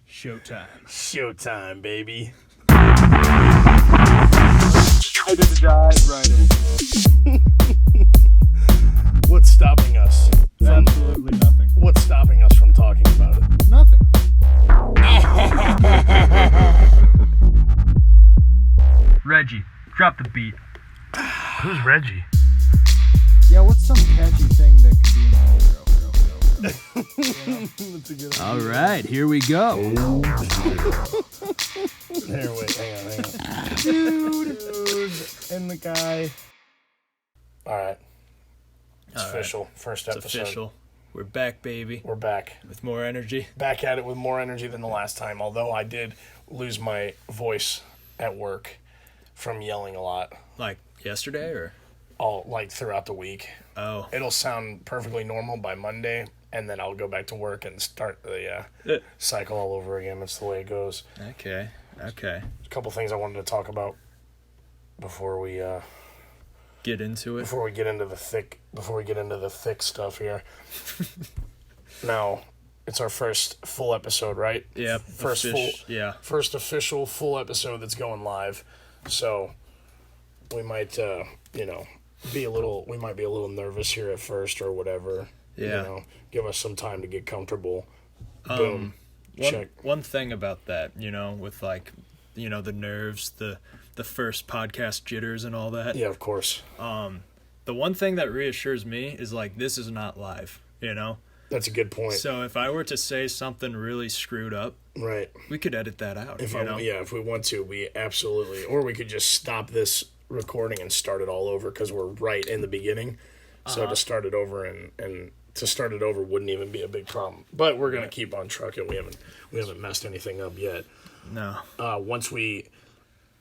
Showtime, baby. I did dive right in. What's stopping us? Absolutely nothing. What's stopping us from talking about it? Nothing. Reggie, drop the beat. Who's Reggie? Yeah, what's some catchy thing that could be in the intro? That's a good All right, here we go. Here, wait, hang on. Dude, and the guy. All right. It's official. First It's episode. official. We're back, baby. We're back. With more energy. Back at it with more energy than the last time, although I did lose my voice at work from yelling a lot. Like yesterday or? Throughout the week. Oh. It'll sound perfectly normal by Monday, and then I'll go back to work and start the cycle all over again. That's the way it goes. Okay. A couple things I wanted to talk about before we get into it. Before we get into the thick stuff here. Now, it's our first full episode, right? Yep. First official full episode that's going live. So we might be a little nervous here at first or whatever. Yeah. Give us some time to get comfortable. Boom. Check. One thing about that, with the nerves, the first podcast jitters and all that. Yeah, of course. The one thing that reassures me is this is not live, That's a good point. So if I were to say something really screwed up, right, we could edit that out. If we want to, we absolutely, or we could just stop this recording and start it all over because we're right in the beginning. So to start it over and to start it over wouldn't even be a big problem. But we're gonna keep on trucking. We haven't messed anything up yet. No. Once we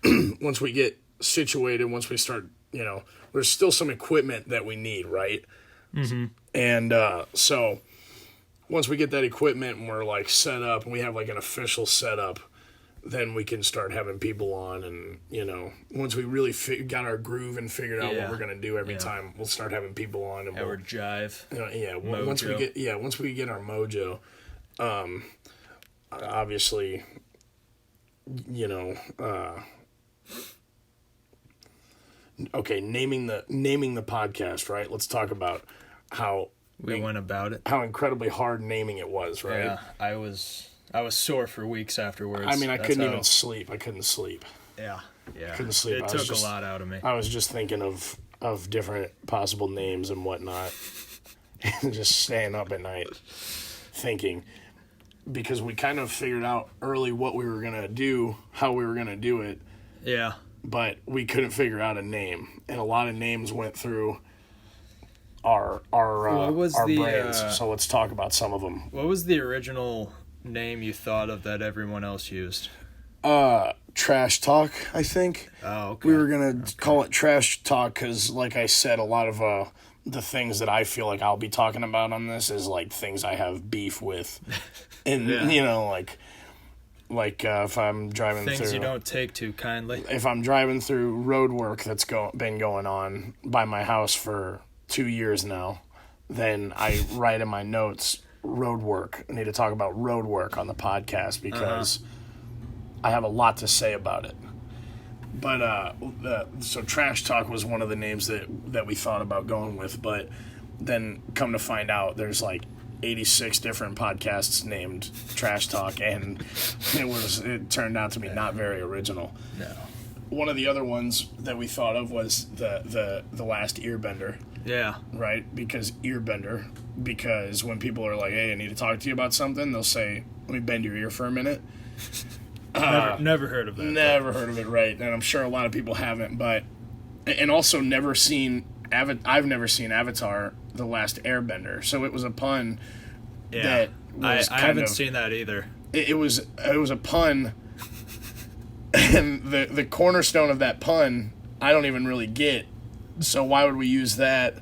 get situated, once we start, there's still some equipment that we need, right? Mm-hmm. And so once we get that equipment and we're set up and we have an official setup, then we can start having people on, and once we really got our groove and figured out what we're gonna do every time, we'll start having people on and our jive. Once we get our mojo, obviously, okay, naming the podcast, right? Let's talk about how we went about it. How incredibly hard naming it was, right? Yeah, I was sore for weeks afterwards. I mean, I couldn't even sleep. I couldn't sleep. Yeah. Couldn't sleep. It took a lot out of me. I was just thinking of different possible names and whatnot. Just staying up at night thinking. Because we kind of figured out early what we were going to do, how we were going to do it. Yeah. But we couldn't figure out a name. And a lot of names went through our brains. So let's talk about some of them. What was the original name you thought of that everyone else used? Trash Talk, I think. Oh, okay. We were going to call it Trash Talk because, like I said, a lot of the things that I feel like I'll be talking about on this is things I have beef with. And, if I'm driving through... Things you don't take too kindly. If I'm driving through road work that's been going on by my house for 2 years now, then I write in my notes, road work. I need to talk about road work on the podcast because I have a lot to say about it. But so Trash Talk was one of the names that we thought about going with, but then come to find out there's 86 different podcasts named Trash Talk, and it turned out to be not very original. No. One of the other ones that we thought of was the last earbender. Yeah. Right? Because when people are like, hey, I need to talk to you about something, they'll say, let me bend your ear for a minute. Never heard of that. Never heard of it, right? And I'm sure a lot of people haven't, and also never seen I've never seen Avatar: The Last Airbender, so it was a pun. Yeah, I haven't seen that either. It was a pun, and the cornerstone of that pun I don't even really get. So why would we use that?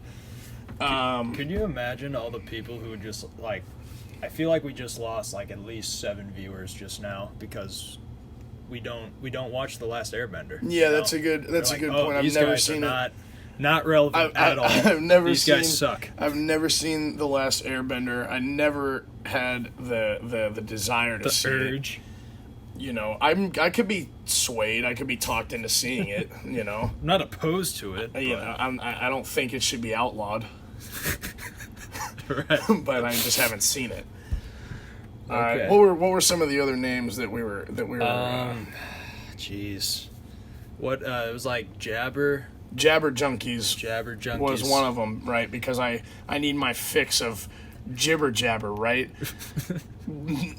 Could you imagine all the people who would just I feel like we just lost at least 7 viewers just now because we don't watch The Last Airbender. Yeah, that's a good point. I've never seen it. Not relevant at all. I've never These seen, guys suck. I've never seen The Last Airbender. I never had the desire to see urge. it. You know, I could be swayed. I could be talked into seeing it. You know, I'm not opposed to it. you know, I don't think it should be outlawed, Right. but I just haven't seen it. All Okay. right, what were some of the other names that we were? Jeez. What? It was like Jabber Junkies Junkies was one of them, right? Because I need my fix of jibber jabber, right?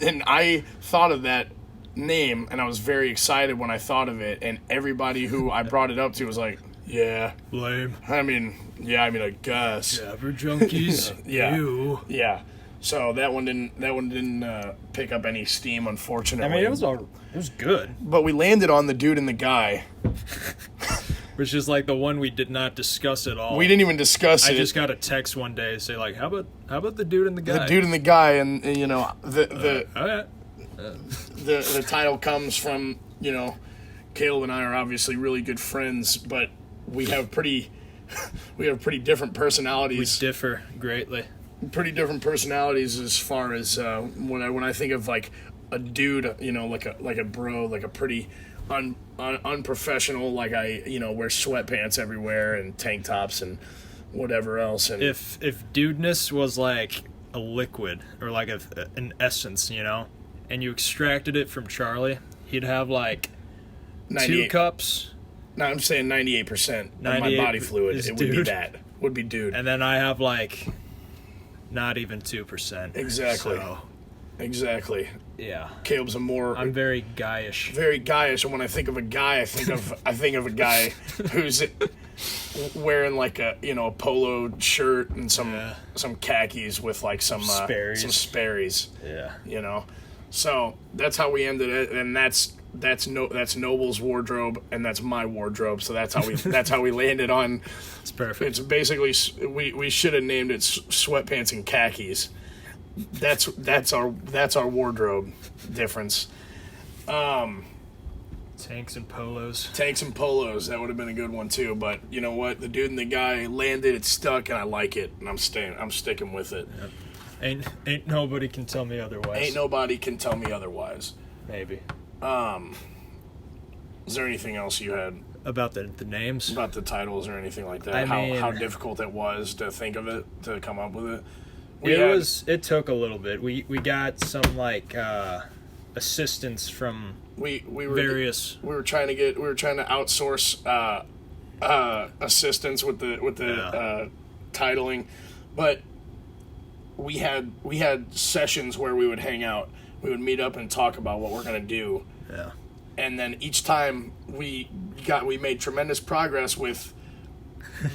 And I thought of that name, and I was very excited when I thought of it, and everybody who I brought it up to was like, yeah, Lame. I mean, I guess. Jabber Junkies. Yeah. Ew. Yeah. So that one didn't pick up any steam, unfortunately. I mean, it was good. But we landed on the dude and the guy. Which is like the one we did not discuss at all. We didn't even discuss it. I just got a text one day say like, how about the dude and the guy? The dude and the guy, and you know the All right. the title comes from, you know, Caleb and I are obviously really good friends, but we have pretty different We personalities. differ greatly. Pretty different personalities as far as when I think of like a dude, you know, like a bro, like a pretty unprofessional, like I, you know, wear sweatpants everywhere and tank tops and whatever else. And If dudeness was like a liquid or like an essence, you know, and you extracted it from Charlie, he'd have like 2 cups. No, I'm saying 98% of my 98 body fluid. is It would be dude. that. Would be dude. And then I have like not even 2%. Exactly. So, Exactly. yeah. Caleb's I'm very guyish. very guyish, and when I think of a guy, I think of a guy who's wearing like a, you know, a polo shirt and some khakis with like some Sperry's. some Sperry's, Yeah. you know. So that's how we ended it, and that's Noble's wardrobe, and that's my wardrobe. So that's how we landed on. It's perfect. It's basically we should have named it sweatpants and khakis. That's our wardrobe difference. Tanks and polos. Tanks and polos, that would have been a good one too. But you know what? The dude and the guy landed. It stuck, and I like it, and I'm sticking with it. Yep. Ain't nobody can tell me otherwise. Ain't nobody can tell me otherwise. Maybe. Is there anything else you had About the names? about the titles or anything like that? I mean- how difficult it was to think of it, to come up with it. It took a little bit. We got some like assistance from we were various. we were trying to outsource assistance with the titling, but we had sessions where we would hang out. We would meet up and talk about what we're gonna do. Yeah. And then each time we made tremendous progress with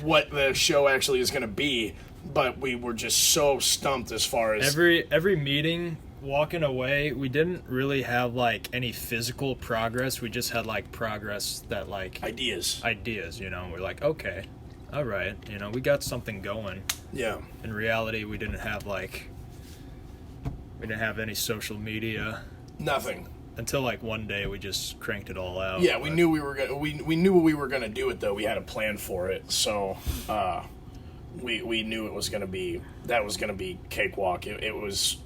what the show actually is going to be, but we were just so stumped as far as Every meeting, walking away, we didn't really have like any physical progress. We just had like progress that like ideas. ideas, you know. We're like, okay, all right, you know, we got something going. Yeah. In reality, we didn't have any social media Nothing. until like one day we just cranked it all out. Yeah, we But knew we knew we were gonna do it though. We had a plan for it, so we knew it was gonna be cakewalk. It was.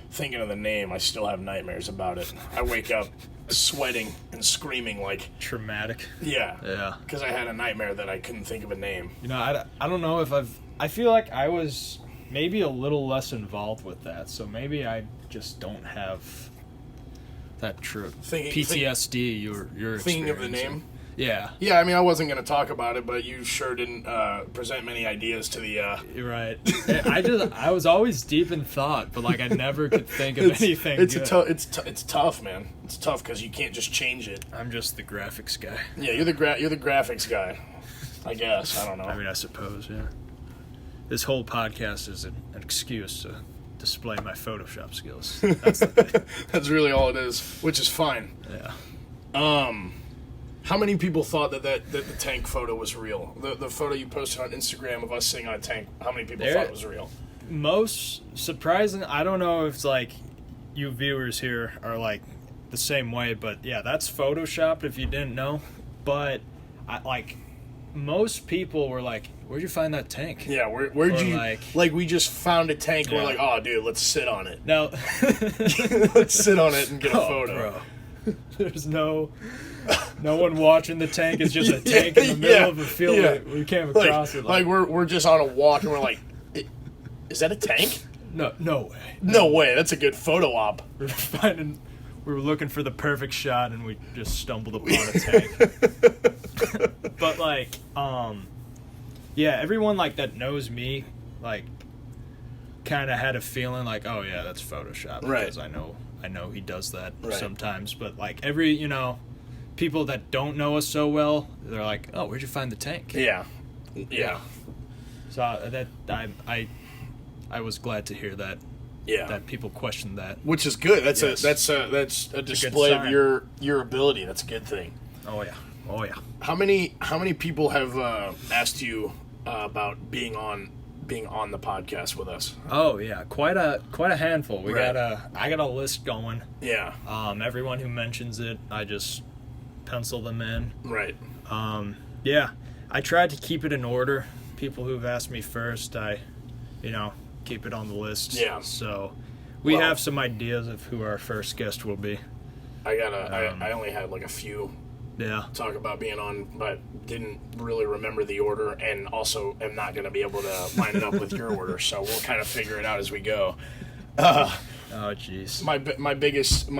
Thinking of the name, I still have nightmares about it. I wake up sweating and screaming like, traumatic. yeah, Yeah. because I had a nightmare that I couldn't think of a name. You know, I don't know if I feel like I was maybe a little less involved with that, so maybe I just don't have that true PTSD. You're Thinking of the experiencing. name. Yeah. Yeah, I mean, I wasn't going to talk about it, but you sure didn't present many ideas to the. You're right. I was always deep in thought, but like I never could think of anything. It's good. it's tough, man. It's tough because you can't just change it. I'm just the graphics guy. Yeah, you're the graphics guy. I guess I don't know. I mean, I suppose. Yeah. This whole podcast is an excuse to display my Photoshop skills. That's the thing. That's really all it is, which is fine. Yeah. How many people thought that the tank photo was real? The photo you posted on Instagram of us sitting on a tank. How many people thought it was real? Most surprising, I don't know if like you viewers here are like the same way, but yeah, that's photoshopped if you didn't know. But I like most people were like, "Where'd you find that tank?" Yeah, where'd Or you like we just found a tank. Yeah. We're like, oh, dude, let's sit on it. Now, Let's sit on it and get a oh, photo. bro. There's no one watching the tank. It's just a tank in the middle of a field. Yeah. We came Like, across it. like we're just on a walk and we're like, is that a tank? no way. No way. That's a good photo op. We were looking for the perfect shot, and we just stumbled upon a tank. But like, yeah, everyone like that knows me, like, kind of had a feeling like, oh yeah, that's Photoshop, Right. because I know he does that Right. sometimes. But like people that don't know us so well, they're like, oh, where'd you find the tank? Yeah. So that I was glad to hear that. Yeah. That people questioned that. Which is good. That's Yes. that's a display of sign. your ability. That's a good thing. Oh yeah. How many people have asked you about being on the podcast with us? Oh yeah, quite a handful. Right. I got a list going. Yeah. Everyone who mentions it, I just pencil them in. Right. Yeah, I tried to keep it in order. People who've asked me first, I keep it on the list. Yeah. So we Well- have some ideas of who our first guest will be. I only had like a few Yeah. talk about being on, but didn't really remember the order, and also am not going to be able to line it up with your order. So we'll kind of figure it out as we go. Oh jeez. My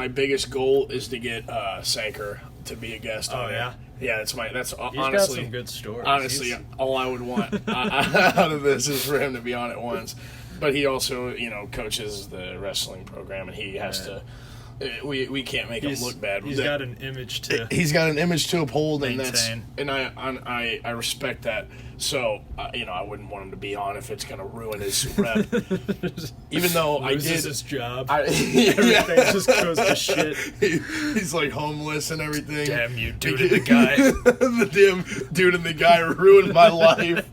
biggest goal is to get Sanker to be a guest on yeah? it. Yeah, that's He's honestly got some good stories. honestly all I would want out of this is for him to be on it once. But he also, coaches the wrestling program, and he has to. We can't make him look bad. He's got an image to. He's got an image to uphold, maintain. and I respect that. So I wouldn't want him to be on if it's going to ruin his rep. Even though Loses I did his job. Everything just goes to shit. He's like homeless and everything. Damn you, dude and the guy. The damn dude and the guy ruined my life.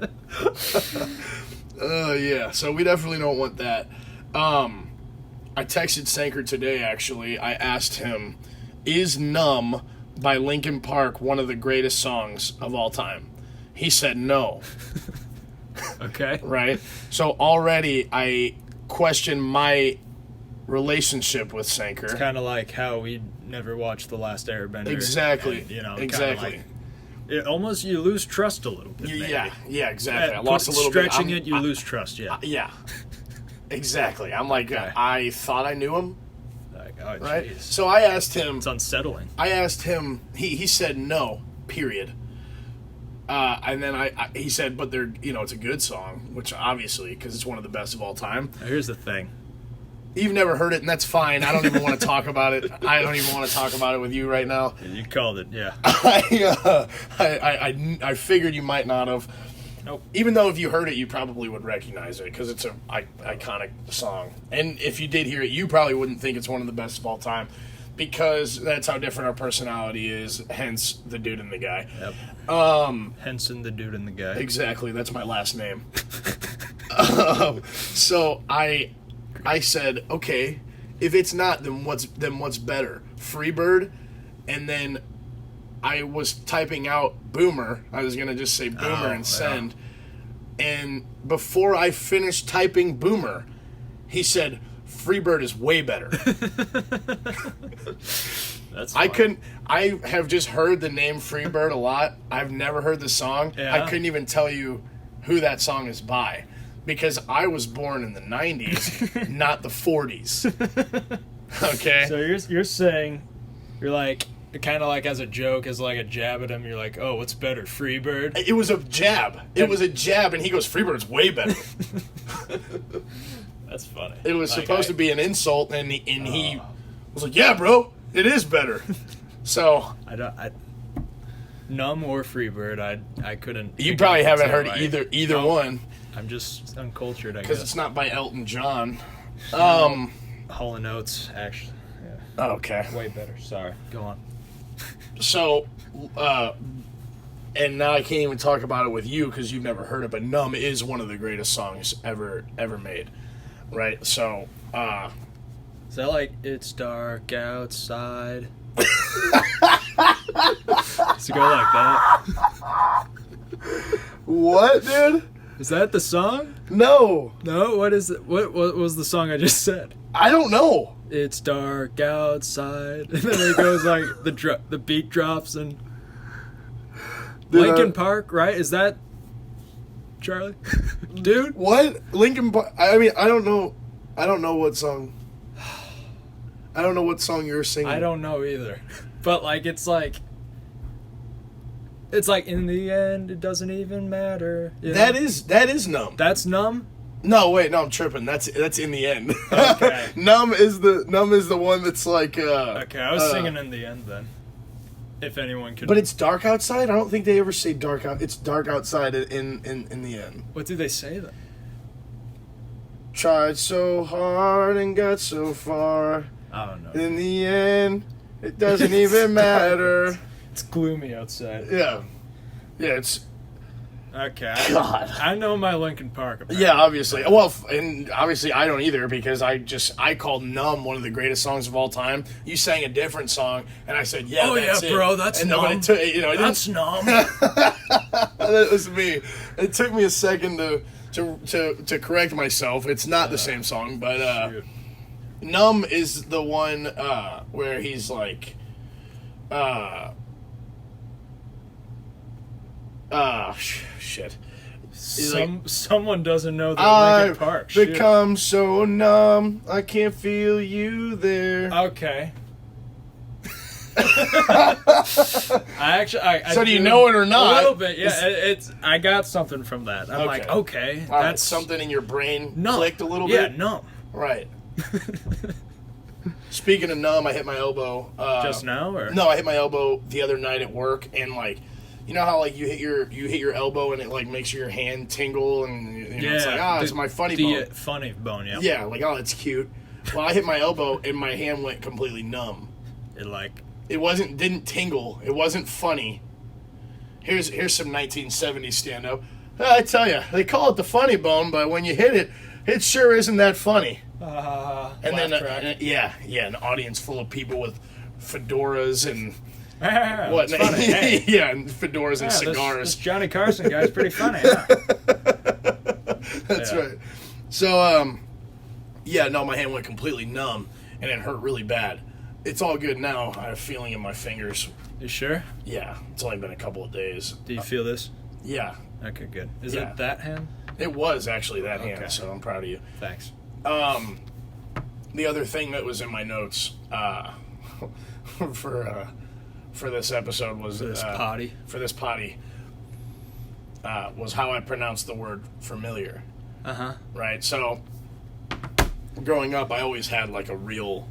Yeah. So we definitely don't want that. I texted Sanker today, actually. I asked him, is Numb by Linkin Park one of the greatest songs of all time? He said no. Okay. Right? So already I question my relationship with Sanker. It's kind of like how we never watched The Last Airbender. Exactly. And, exactly. It almost, you lose trust a little bit. Maybe. Yeah, exactly. I lost a little stretching bit. it, you lose trust, yeah. Yeah. Exactly. I'm like, Okay. I thought I knew him, Like, oh, right? jeez. So I asked him. It's unsettling. I asked him. He said no. Period. And then he said, but they're it's a good song, which obviously because it's one of the best of all time. Now, here's the thing. You've never heard it, and that's fine. I don't even want to talk about it. I don't even want to talk about it with you right now. You called it, yeah. I figured you might not have. Nope. Even though if you heard it, you probably would recognize it because it's an iconic song. And if you did hear it, you probably wouldn't think it's one of the best of all time because that's how different our personality is, hence the dude and the guy. Yep. Henson, the dude and the guy. Exactly. That's my last name. So I said, okay, if it's not, then what's better? Freebird, and then I was typing out Boomer. I was gonna just say Boomer and send. And before I finished typing Boomer, he said, Freebird is way better. That's I have just heard the name Freebird a lot. I've never heard the song. Yeah. I couldn't even tell you who that song is by. Because I was born in the 90s, not the 40s. Okay? So you're saying, you're like, kind of like as a joke, as like a jab at him, you're like, oh, what's better, Freebird? It was a jab. It was a jab, and he goes, Freebird's way better. That's funny. It was Like, supposed to be an insult, and he was like, yeah, bro, it is better. So Numb or Freebird, I couldn't. you probably haven't heard right. either one. I'm just uncultured, I Because guess. it's not by Elton John. Hall & Oates, actually. Yeah. Okay. Way better. Sorry. Go on. So, and now I can't even talk about it with you because you've never heard it, but Numb is one of the greatest songs ever made. Right? So, Is that like It's Dark Outside? Does it go like that? What, dude? Is that the song? No. No. What is it? What was the song I just said? I don't know. It's dark outside, and then it goes like the beat drops and Linkin Park, right? Is that Charlie? Dude, What? Lincoln Park. I mean, I don't know. I don't know what song. I don't know what song you're singing. I don't know either. But like it's like in the end it doesn't even matter. You know? That is Numb. That's Numb? No, wait, no, I'm tripping. That's in the end. Okay. Numb is the one that's like. Okay, I was singing in the end then. If anyone could. But it's dark outside. I don't think they ever say dark out. It's dark outside in the end. What do they say then? Tried so hard and got so far. I don't know. In the end, it doesn't even matter. It's gloomy outside. Yeah, it's. Okay. God. I know my Linkin Park. Apparently. Yeah, obviously. Well, and obviously I don't either because I called "Numb" one of the greatest songs of all time. You sang a different song, and I said, "Yeah, Oh that's yeah, it." bro, that's and Numb. That's Numb. That was me. It took me a second to correct myself. It's not the same song, but Shoot. "Numb" is the one where he's like, shit. Someone doesn't know the Linkin Park. I've become so numb, I can't feel you there. Okay. I So do you know it or not? A little bit, yeah. It's I got something from that. I'm like, okay, All right, that's something in your brain numb. clicked a little Yeah, bit. numb. Right. Speaking of numb, I hit my elbow. Just now, or No, I hit my elbow the other night at work, and like, you know how like you hit your elbow and it like makes your hand tingle, and you know, it's like it's my funny bone. Funny bone, yeah. Yeah, like it's cute. Well, I hit my elbow and my hand went completely numb. It didn't tingle. It wasn't funny. Here's some 1970s stand up. I tell you, they call it the funny bone, but when you hit it, it sure isn't that funny. And then an audience full of people with fedoras and what? Funny, hey. Yeah, and fedoras and cigars. This Johnny Carson guy's pretty funny. Huh? That's right. So my hand went completely numb and it hurt really bad. It's all good now. I have a feeling in my fingers. You sure? Yeah, it's only been a couple of days. Do you feel this? Yeah. Okay, good. Is it that hand? It was actually that hand, so I'm proud of you. Thanks. The other thing that was in my notes for this episode was For this potty. Was how I pronounced the word familiar. Right. So growing up, I always had like a real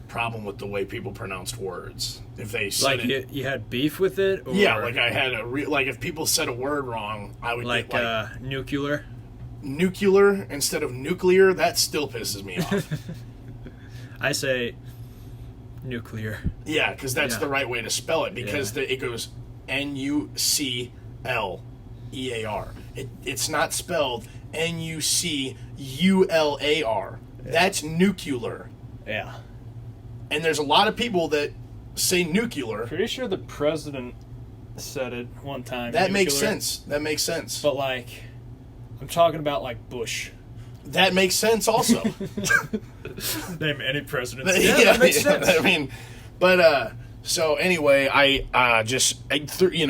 problem with the way people pronounced words. If they said like you had beef with it, or yeah, like I had like if people said a word wrong, I would like, get like nuclear instead of nuclear. That still pisses me off. I say nuclear. Yeah, because that's the right way to spell it. Because it goes Nuclear. It's not spelled Nucular. That's nuclear. Yeah. And there's a lot of people that say nuclear. Pretty sure the president said it one time. That makes sense. But like, I'm talking about like Bush. That makes sense also. Name any president. Yeah, that makes sense. I mean, but so anyway, I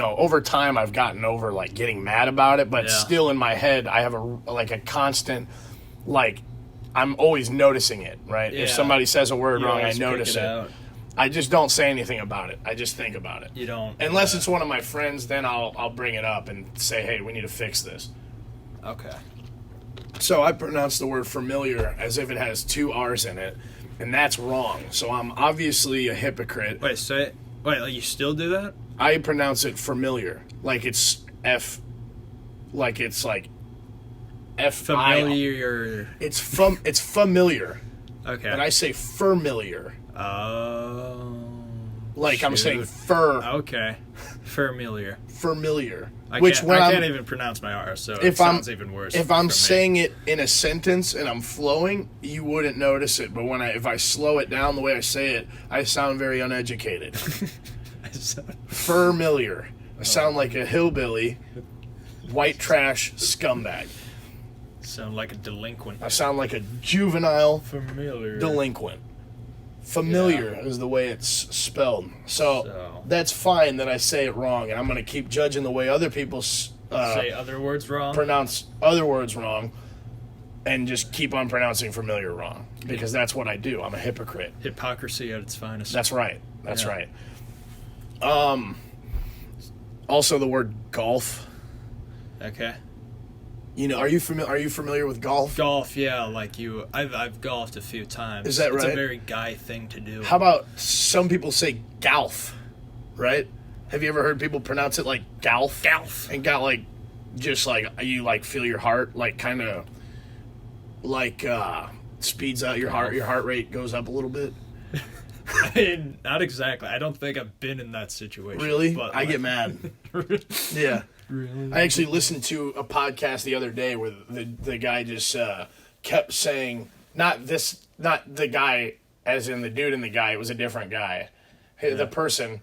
over time I've gotten over like getting mad about it, but still in my head I have a constant like I'm always noticing it, right? Yeah. If somebody says a word wrong, I always notice pick it it. out. I just don't say anything about it. I just think about it. You don't. Unless it's one of my friends, then I'll bring it up and say, hey, we need to fix this. Okay. So I pronounce the word familiar as if it has two R's in it, and that's wrong. So I'm obviously a hypocrite. Wait, say it. Wait, like you still do that? I pronounce it familiar, like it's F, like it's like F. Familiar. It's familiar. Okay. And I say familiar. Oh. Like I'm saying fur. Okay. Familiar. Familiar. I Which can't even pronounce my R, so it sounds even worse. If I'm saying it in a sentence and I'm flowing, you wouldn't notice it. But if I slow it down the way I say it, I sound very uneducated. Familiar. I sound like a hillbilly White trash scumbag. Sound like a delinquent. I sound like a juvenile Familiar. delinquent. Familiar is the way it's spelled. So that's fine that I say it wrong, and I'm going to keep judging the way other people say other words wrong. pronounce other words wrong, and just keep on pronouncing familiar wrong, because that's what I do. I'm a hypocrite. Hypocrisy at its finest. That's right. That's right. Also, the word golf. Okay. You know, are you familiar with golf? Golf, yeah, like you. I've golfed a few times. Is that right? It's a very guy thing to do. How about some people say golf, right? Have you ever heard people pronounce it like golf? Golf. And got like, just like, you like feel your heart, like kind of, like speeds out your heart. Your heart rate goes up a little bit. I mean, not exactly. I don't think I've been in that situation. Really? But I get mad. Yeah. Really? I actually listened to a podcast the other day where the guy just kept saying, not the guy as in the dude and the guy, it was a different guy. Yeah. The person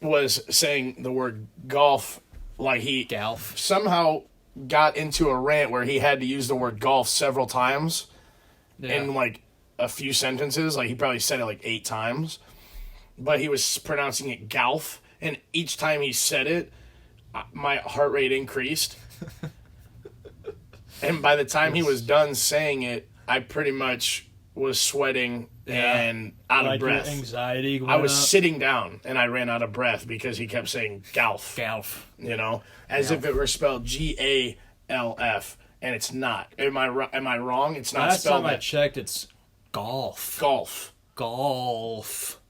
was saying the word golf like he Golf. somehow got into a rant where he had to use the word golf several times in like a few sentences. Like he probably said it like 8 times, but he was pronouncing it golf, and each time he said it, my heart rate increased. And by the time he was done saying it, I pretty much was sweating and out of breath. Your anxiety went I was up. sitting down and I ran out of breath because he kept saying golf. Golf. You know, as if it were spelled GALF, and it's not. Am I wrong? It's not Last spelled time I that. checked, it's golf. Golf.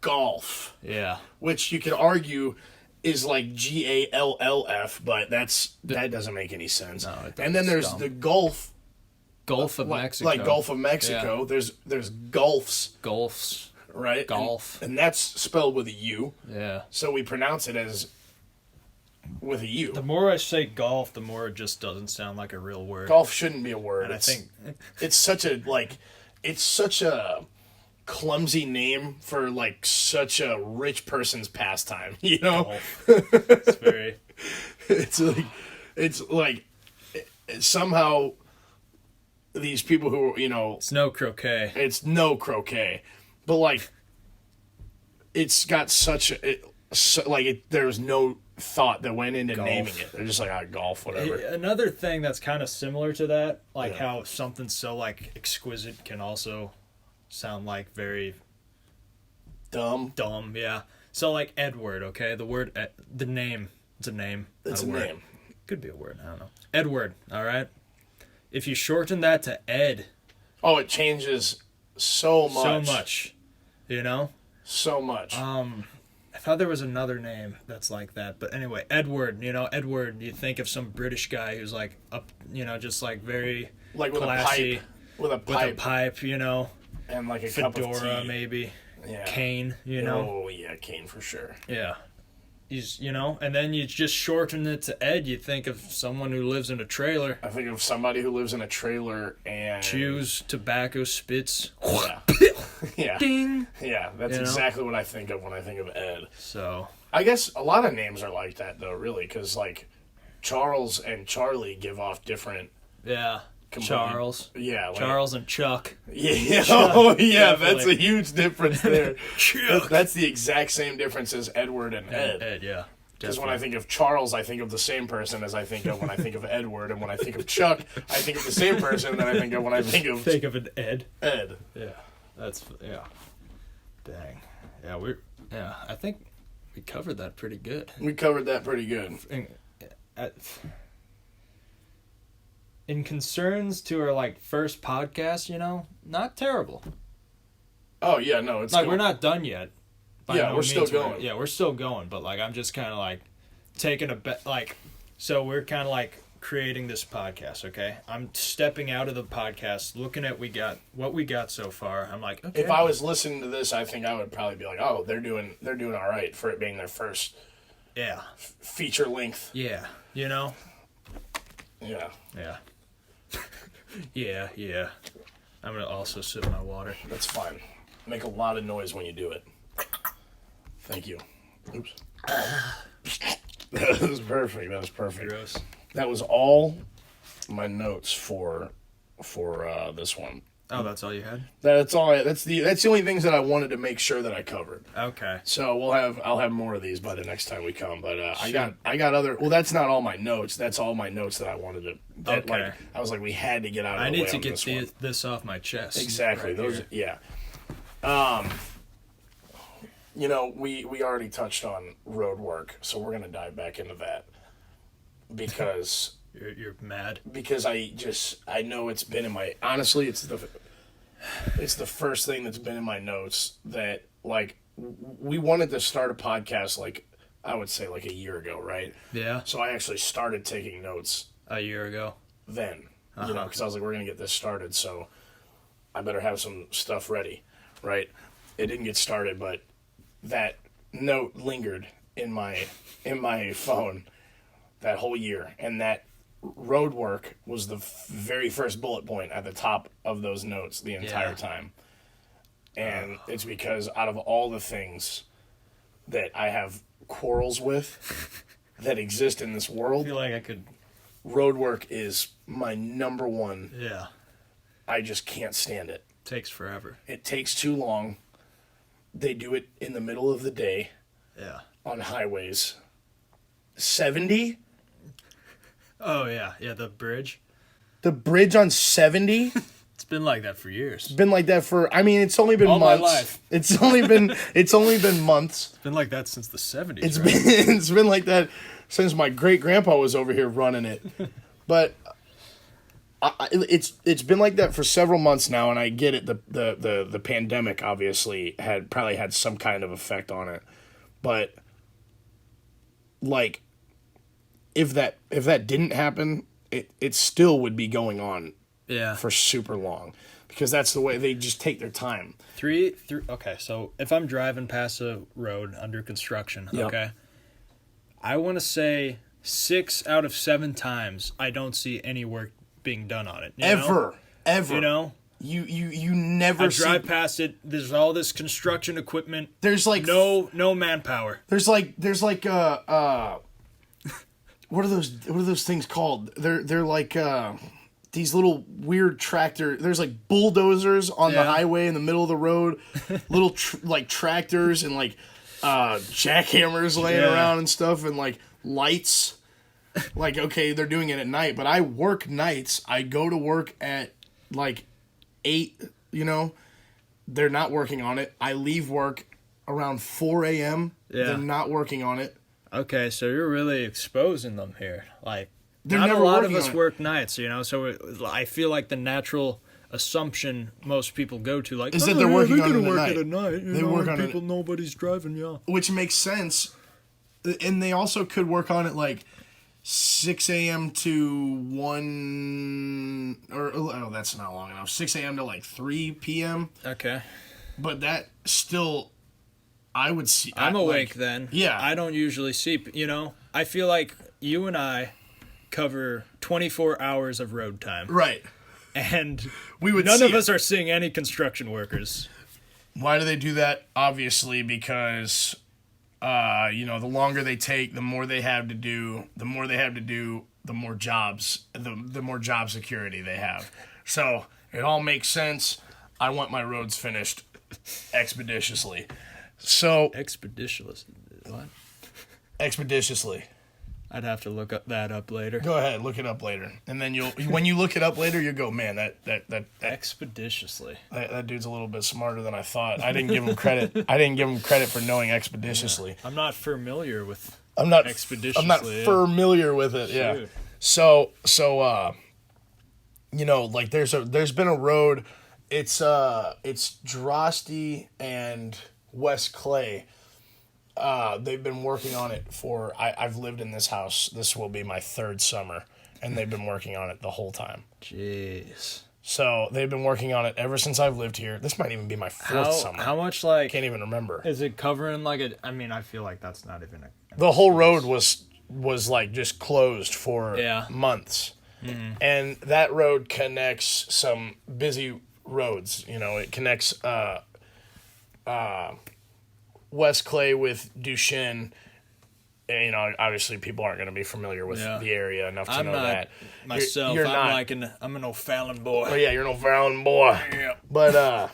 Golf. Yeah. Which you could argue is like GALLF, but that doesn't make any sense. No, it and then there's dumb. the Gulf, Gulf of Mexico. like Gulf of Mexico. Yeah. There's Gulfs, Gulfs. right? Golf. and that's spelled with a U. Yeah. So we pronounce it as with a U. The more I say golf, the more it just doesn't sound like a real word. Golf shouldn't be a word. And I think it's such a clumsy name for like such a rich person's pastime, you know? golf. It's very. it's like somehow these people who, you know, It's no croquet. it's no croquet, but like it's got such there's no thought that went into Golf. naming it. They're just like, golf, whatever. Another thing that's kind of similar to that, like Yeah. how something so like exquisite can also sound like very Dumb. dumb. Yeah. So like Edward, okay, the word, the name. It's a name. It's not a word. name. Could be a word. I don't know. Edward. All right. If you shorten that to Ed, Oh, it changes so much. so much. You know. So much. I thought there was another name that's like that, but anyway, Edward. You know, Edward. You think of some British guy who's like up, you know, just like very like with classy, a pipe. With a with pipe. a pipe. You know, And like a cup of fedora tea. maybe. Yeah. Cane. You know. Oh, yeah, Cane for sure. Yeah. He's, you know, and then you just shorten it to Ed. You think of someone who lives in a trailer, I think of somebody who lives in a trailer and... chews tobacco, spits. Yeah. Yeah. Ding. Yeah, that's You know? exactly what I think of when I think of Ed. So, I guess a lot of names are like that, though, really, because, like, Charles and Charlie give off different... yeah. completely- Charles. Yeah. Like, Charles and Chuck. Yeah. Chuck, Oh, yeah, that's definitely. a huge difference there. Chuck. That's the exact same difference as Edward and Ed. Ed, yeah. Because when I think of Charles, I think of the same person as I think of when I think of Edward. And when I think of Chuck, I think of the same person that I think of when I think of Think of an Ed. Ed. Yeah. That's, yeah. Dang. Yeah, I think we covered that pretty good. We covered that pretty good. In concerns to our, like, first podcast, you know, not terrible. Oh, yeah, no, it's Like, good. we're not done yet. By Yeah, no we're still means. going. Yeah, we're still going, but, like, I'm just kind of, like, taking a bet, like, so we're kind of, like, creating this podcast, okay? I'm stepping out of the podcast, looking at what we got so far. I'm like, okay. If I was listening to this, I think I would probably be like, oh, they're doing all right for it being their first Yeah. feature length. Yeah. You know? Yeah. Yeah. Yeah. I'm going to also sip my water. That's fine. Make a lot of noise when you do it. Thank you. Oops. That was perfect. Gross. That was all my notes for this one. Oh, that's all you had? That's all. That's the only things that I wanted to make sure that I covered. Okay. So I'll have more of these by the next time we come. But I got other. Well, that's not all my notes. That's all my notes that I wanted to. That, Okay. Like, I was like, we had to get out of the way. I need to on get this off my chest. Exactly. right Those. here. Yeah. You know, we already touched on road work, so we're gonna dive back into that because. You're mad. Because I know it's been in my, honestly, it's the first thing that's been in my notes that, like, we wanted to start a podcast, like, I would say like a year ago, right? Yeah. So I actually started taking notes A year ago. then, you know, because I was like, we're going to get this started, so I better have some stuff ready, right? It didn't get started, but that note lingered in my phone that whole year, and that road work was the very first bullet point at the top of those notes the entire time. And it's because out of all the things that I have quarrels with that exist in this I world, feel like I could. road work is my number one. Yeah. I just can't stand it. Takes forever. It takes too long. They do it in the middle of the day Yeah. on highways. 70? Oh, yeah. Yeah, the bridge. The bridge on 70? It's been like that for years. Been like that for, I mean, it's only been All my months. life. It's only been months. It's been like that since the 70s. It's right? it's been like that since my great grandpa was over here running it. But it's been like that for several months now, and I get it. The pandemic obviously probably had some kind of effect on it. But like, if that didn't happen, it still would be going on Yeah. for super long, because that's the way they just take their time. Okay, so if I'm driving past a road under construction, Yep. okay, I want to say 6 out of 7 times I don't see any work being done on it. Ever. You know? You never I drive past it. There's all this construction equipment. There's like No manpower. There's like what are those things called? They're like these little weird tractor. There's like bulldozers on the highway in the middle of the road, little like tractors and like jackhammers laying around and stuff, and like lights. Like, okay, they're doing it at night, but I work nights. I go to work at like 8. You know, they're not working on it. I leave work around 4 a.m. Yeah. They're not working on it. Okay, so you're really exposing them here. Like, They're not a never lot of working us on it. work nights, you know, so I feel like the natural assumption most people go to, like, Is that they're working on it work at at night. a night. They work on it. people, nobody's driving, yeah. Which makes sense. And they also could work on it like 6 a.m. to 1, or, oh, that's not long enough. 6 a.m. to like 3 p.m. Okay. But that still, I would see. I'm awake then. Yeah. I don't usually see, you know, I feel like you and I cover 24 hours of road time. Right. And We would none see of it. us are seeing any construction workers. Why do they do that? Obviously, because, you know, the longer they take, the more they have to do, the more jobs, the more job security they have. So it all makes sense. I want my roads finished expeditiously. So Expeditious. What? expeditiously. I'd have to look that up later. Go ahead, look it up later, and then when you look it up later, you go, man, that Expeditiously. that dude's a little bit smarter than I thought. I didn't give him credit. I didn't give him credit for knowing expeditiously. I'm not familiar with I'm not expeditiously. I'm not familiar with it. Yeah. Shoot. So you know, like there's been a road. It's Drosty and West Clay. They've been working on it for. I've lived in this house. This will be my 3rd summer, and they've been working on it the whole time. Jeez. So they've been working on it ever since I've lived here. This might even be my 4th summer. How much, like, Can't even remember. is it covering, like, a, I mean, I feel like that's not even a... The whole road was like just closed for Yeah. months. And that road connects some busy roads. You know, it connects West Clay with Duchenne, you know, obviously people aren't going to be familiar with Yeah. the area enough to I'm know not that. myself. You're I'm not. like I'm an O'Fallon boy. Oh, yeah, you're no O'Fallon boy. Yeah. But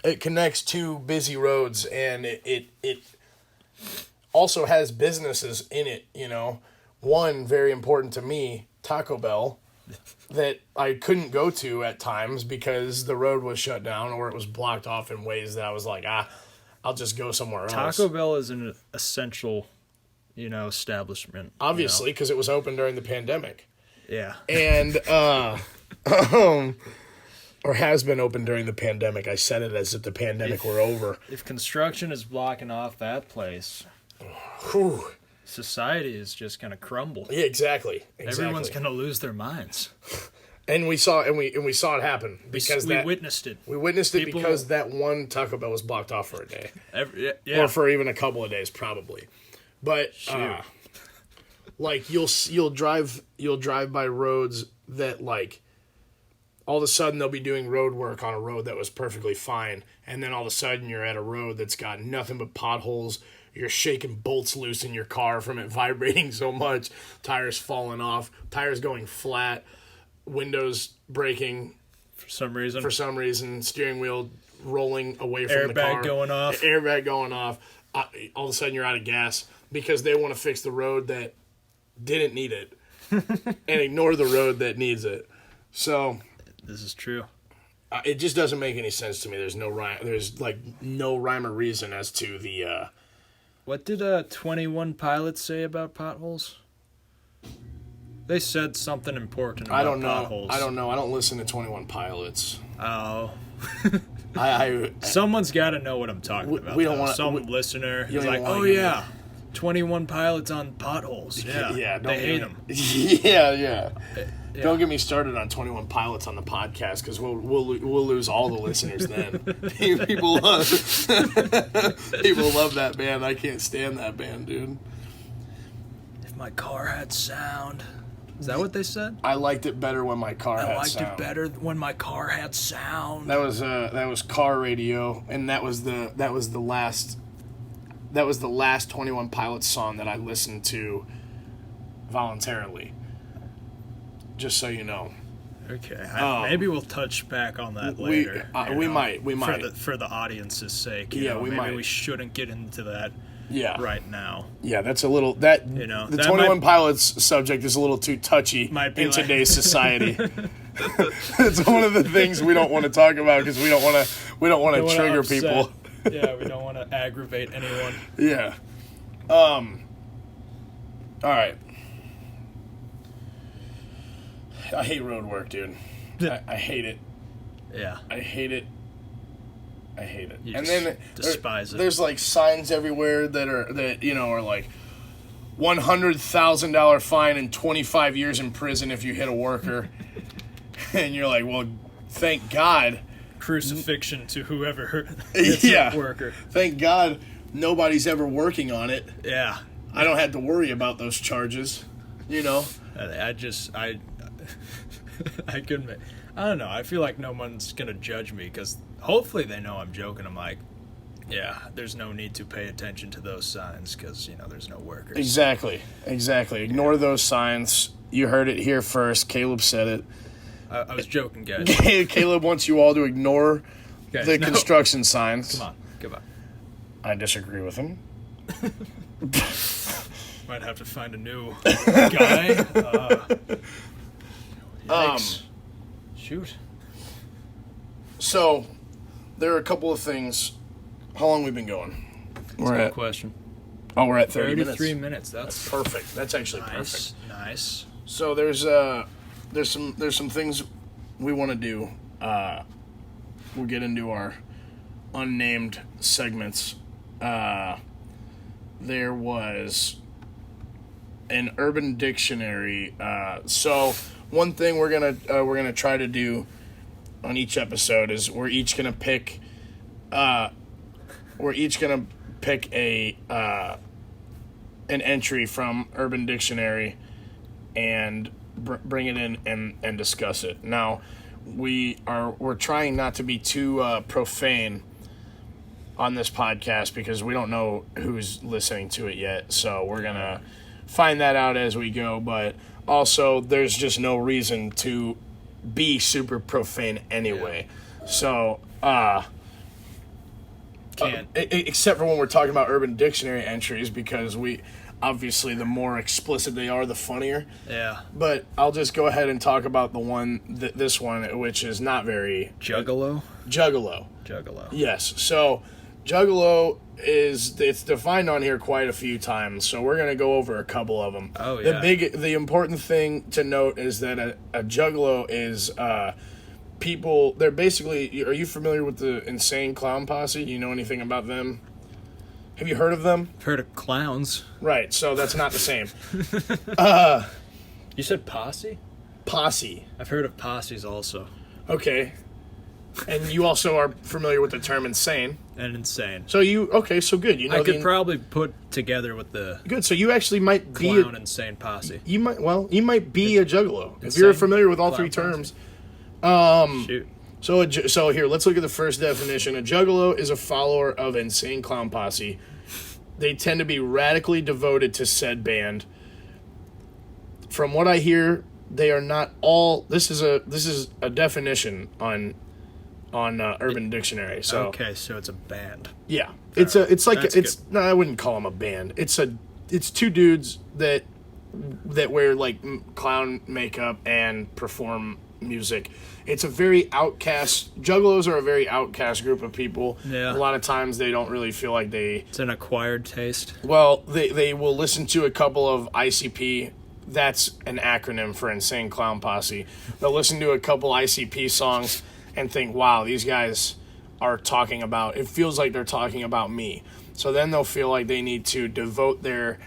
it connects two busy roads, and it also has businesses in it, you know. One, very important to me, Taco Bell, that I couldn't go to at times because the road was shut down or it was blocked off in ways that I was like, I'll just go somewhere else. Taco Bell is an essential, you know, establishment. Obviously, because it was open during the pandemic. Yeah. And, or has been open during the pandemic. I said it as if the pandemic were over. If construction is blocking off that place, Whew. society is just going to crumble. Yeah, exactly. Everyone's going to lose their minds. And we saw it happen because we witnessed it. We witnessed it People- because that one Taco Bell was blocked off for a day, Yeah. or for even a couple of days, probably. But like you'll drive by roads that like all of a sudden they'll be doing road work on a road that was perfectly fine, and then all of a sudden you're at a road that's got nothing but potholes. You're shaking bolts loose in your car from it vibrating so much, tires falling off, tires going flat, windows breaking for some reason, steering wheel rolling away from the car. Airbag going off. Airbag going off. All of a sudden you're out of gas because they want to fix the road that didn't need it and ignore the road that needs it. So This is true. it just doesn't make any sense to me. There's no rhyme. There's like no rhyme or reason as to the. What did 21 Pilots say about potholes? They said something important about I don't know. potholes. I don't know. I don't listen to 21 Pilots. Oh. I Someone's got to know what I'm talking about. we don't though. wanna- Some we- listener you is don't like, even wanna oh give yeah, 21 Pilots on potholes. Yeah, yeah. they hate them. Yeah. Yeah. Don't get me started on 21 Pilots on the podcast because we'll lose all the listeners then. People love that band. I can't stand that band, dude. If my car had sound. Is that what they said? I liked it better when my car had I liked sound. it better when my car had sound. That was car radio, and that was the last 21 Pilots song that I listened to voluntarily. Just so you know. Okay, maybe we'll touch back on that We- later. we you know, might. for the audience's sake. Yeah, we we might. we shouldn't get into that Yeah. right now. Yeah, that's a little the that 21 Pilots subject is a little too touchy Might be in like- today's society. It's one of the things we don't want to talk about because we don't want to Don't wanna trigger upset. people. Yeah, we don't want to aggravate anyone. Yeah. All right. I hate road work, dude. I hate it. Yeah. I hate it. You And just then despise it. There's like signs everywhere that are like $100,000 fine and 25 years in prison if you hit a worker. And you're like, well, thank God. Crucifixion to whoever hits Yeah. a worker. Thank God nobody's ever working on it. Yeah. I don't have to worry about those charges. You know. I couldn't. I don't know. I feel like no one's gonna judge me because hopefully they know I'm joking. I'm like, yeah, there's no need to pay attention to those signs because there's no workers. Exactly. Ignore those signs. You heard it here first. Caleb said it. I was joking, guys. Caleb wants you all to ignore Guys, the no. construction signs. Come on. I disagree with him. Might have to find a new guy. Yikes. Shoot. So, there are a couple of things. How long we been going? Good question. We're at 30 minutes. 33 minutes. That's Perfect. That's actually nice. perfect. Nice. So there's some things we want to do. We'll get into our unnamed segments. There was an Urban Dictionary. So one thing we're gonna try to do on each episode is we're each gonna pick a an entry from Urban Dictionary and bring it in and discuss it. Now we're trying not to be too profane on this podcast because we don't know who's listening to it yet. So we're going to find that out as we go. But also, there's just no reason to be super profane anyway. Yeah. So, except for when we're talking about Urban Dictionary entries, because obviously the more explicit they are, the funnier. Yeah. But I'll just go ahead and talk about this one, which is not very... Juggalo? Juggalo. Yes. So, Juggalo it's defined on here quite a few times, so we're going to go over a couple of them. Oh, yeah. The important thing to note is that a Juggalo is people, they're basically... Are you familiar with the Insane Clown Posse? Do you know anything about them? Have you heard of them? I've heard of clowns. Right, so that's not the same. You said posse? Posse. I've heard of posses also. Okay. And you also are familiar with the term insane. And insane. So so good. You know, I could probably put together with the... Good, so you actually might be... Clown insane posse. You might be a Juggalo. If you're familiar with all three terms. Shoot. So here, let's look at the first definition. A Juggalo is a follower of Insane Clown Posse. They tend to be radically devoted to said band. From what I hear, they are not all... This is a definition on Urban Dictionary. So okay, so it's a band. Yeah, no, I wouldn't call them a band. It's two dudes that wear like clown makeup and perform music. It's a very outcast... Juggalos are a very outcast group of people. Yeah. A lot of times they don't really feel like they... It's an acquired taste. Well, they will listen to a couple of ICP. That's an acronym for Insane Clown Posse. They'll listen to a couple ICP songs and think, wow, these guys are talking about... It feels like they're talking about me. So then they'll feel like they need to devote their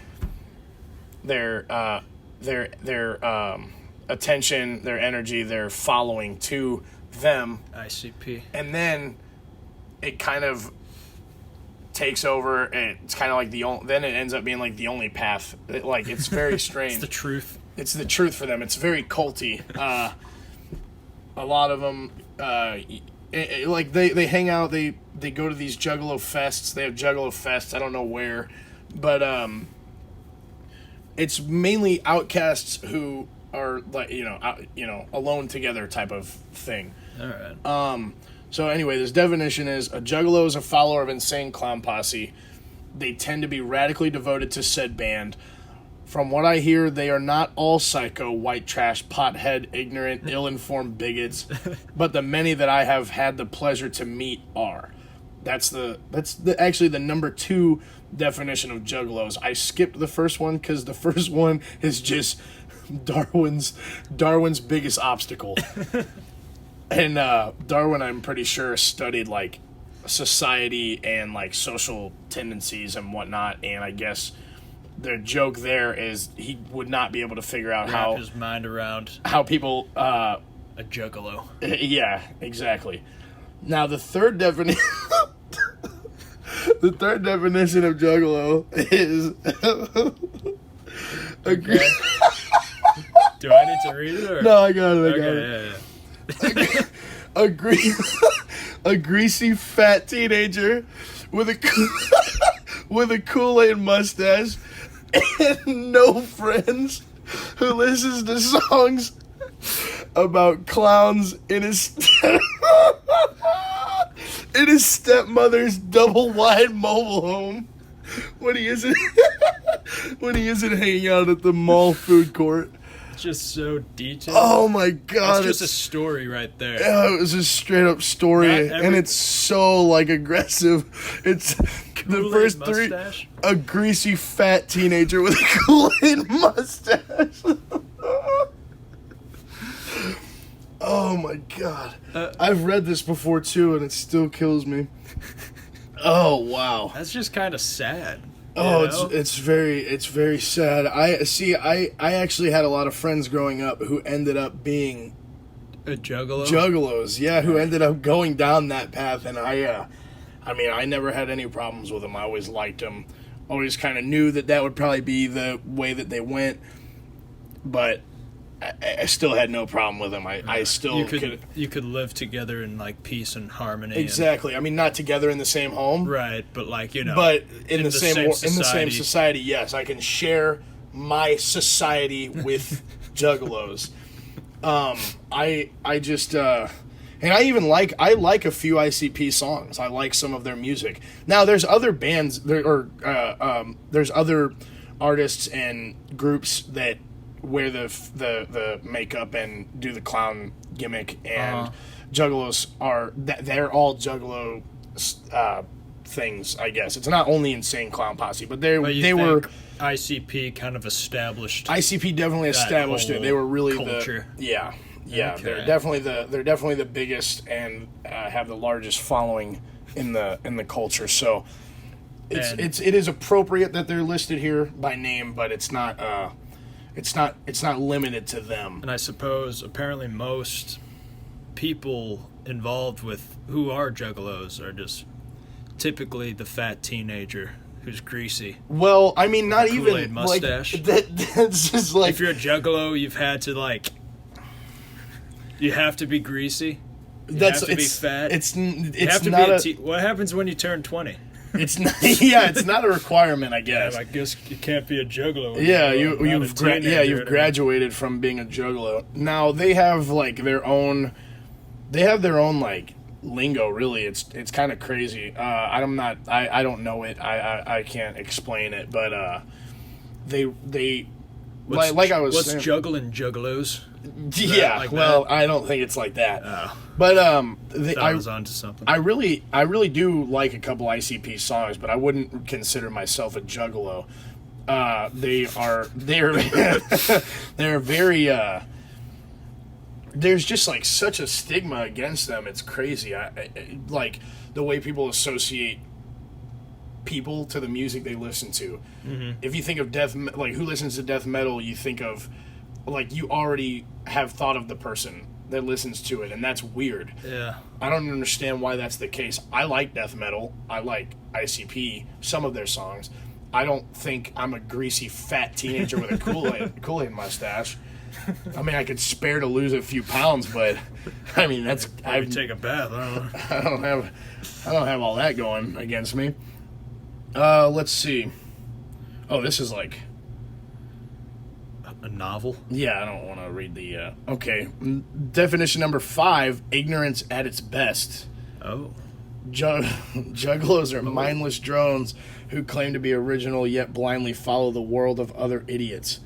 attention, their energy, their following to them. ICP. And then it kind of takes over. It's kind of like then it ends up being like the only path. It's very strange. It's the truth. It's the truth for them. It's very culty. A lot of them, they hang out. They go to these Juggalo fests. They have Juggalo fests. I don't know where, but it's mainly outcasts who are alone together type of thing. All right. So anyway, this definition is a Juggalo is a follower of Insane Clown Posse. They tend to be radically devoted to said band. From what I hear, they are not all psycho, white trash, pothead, ignorant, ill-informed bigots, but the many that I have had the pleasure to meet are. That's actually the number 2 definition of Juggalos. I skipped the first one because the first one is just Darwin's biggest obstacle. And Darwin, I'm pretty sure, studied like society and like social tendencies and whatnot, and I guess the joke there is he would not be able to figure out wrap his mind around how people a Juggalo. Yeah, exactly. Now the third definition the third definition of Juggalo is okay. Do I need to read it? Or? No, I got it. Yeah. A greasy fat teenager with a Kool-Aid mustache and no friends who listens to songs about clowns in his stepmother's double-wide mobile home when he isn't hanging out at the mall food court. Just so detailed. Oh my god. It's just a story right there. Yeah, it was a straight up story. And it's so like aggressive. It's the first mustache? 3. A greasy fat teenager with a Kool-Aid mustache. Oh my god. I've read this before too and it still kills me. Oh wow. That's just kind of sad. Oh, it's very sad. I actually had a lot of friends growing up who ended up being a Juggalo? Juggalos, yeah, who ended up going down that path, and I never had any problems with them. I always liked them. Always kind of knew that would probably be the way that they went, but I still had no problem with them. I still you could live together in like peace and harmony. Exactly. I mean, not together in the same home, right? But like but in the same society, yes, I can share my society with Juggalos. I just and I even like a few ICP songs. I like some of their music. Now there's other bands there's other artists and groups that wear the makeup and do the clown gimmick, and Juggalos they're all Juggalo things, I guess. It's not only Insane Clown Posse, but they were ICP kind of established. ICP definitely established it. They were really culture. Yeah. Okay. They're definitely the biggest and have the largest following in the culture. So it is appropriate that they're listed here by name, but it's not limited to them. And I suppose apparently most people involved with who are Juggalos are just typically the fat teenager who's greasy. Well, I mean, not Kool-Aid even mustache. That's just like, if you're a Juggalo, you've had to like. You have to be greasy. You have to be fat. It's not what happens when you turn 20? It's not. Yeah, it's not a requirement, I guess. Yeah, I guess you can't be a Juggalo. Yeah, you've graduated from being a Juggalo. Now they have like their own. They have their own like lingo. Really, it's kind of crazy. I don't know it. I can't explain it, but they like I was saying. What's juggling Juggalos? Yeah, like well, that? I don't think it's like that. Oh. But I was onto something. I really do like a couple ICP songs, but I wouldn't consider myself a Juggalo. They're very. There's just like such a stigma against them. It's crazy. I like the way people associate people to the music they listen to. Mm-hmm. If you think of like who listens to death metal, you think of like you already have thought of the person that listens to it, and that's weird. Yeah. I don't understand why that's the case. I like death metal. I like ICP, some of their songs. I don't think I'm a greasy fat teenager with a Kool-Aid mustache. I mean, I could spare to lose a few pounds, but I mean that's I take a bath. I don't have all that going against me. Let's see. Oh, this is like a novel? Yeah, I don't want to read the... Okay. Definition number 5, ignorance at its best. Oh. Juggalos are mindless drones who claim to be original yet blindly follow the world of other idiots.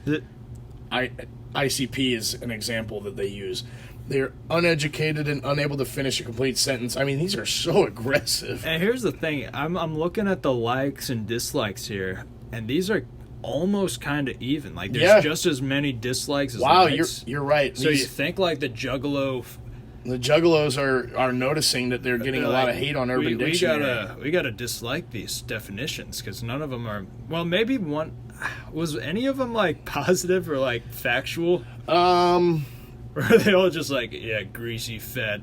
ICP is an example that they use. They're uneducated and unable to finish a complete sentence. I mean, these are so aggressive. And here's the thing. I'm looking at the likes and dislikes here, and these are almost kind of even. Like there's just as many dislikes as likes. You're right. So you think like the Juggalos are noticing that they're getting a lot of hate on Urban Dictionary. We gotta dislike these definitions because none of them are. Well, maybe one was any of them like positive or like factual. Or are they all just like greasy fat?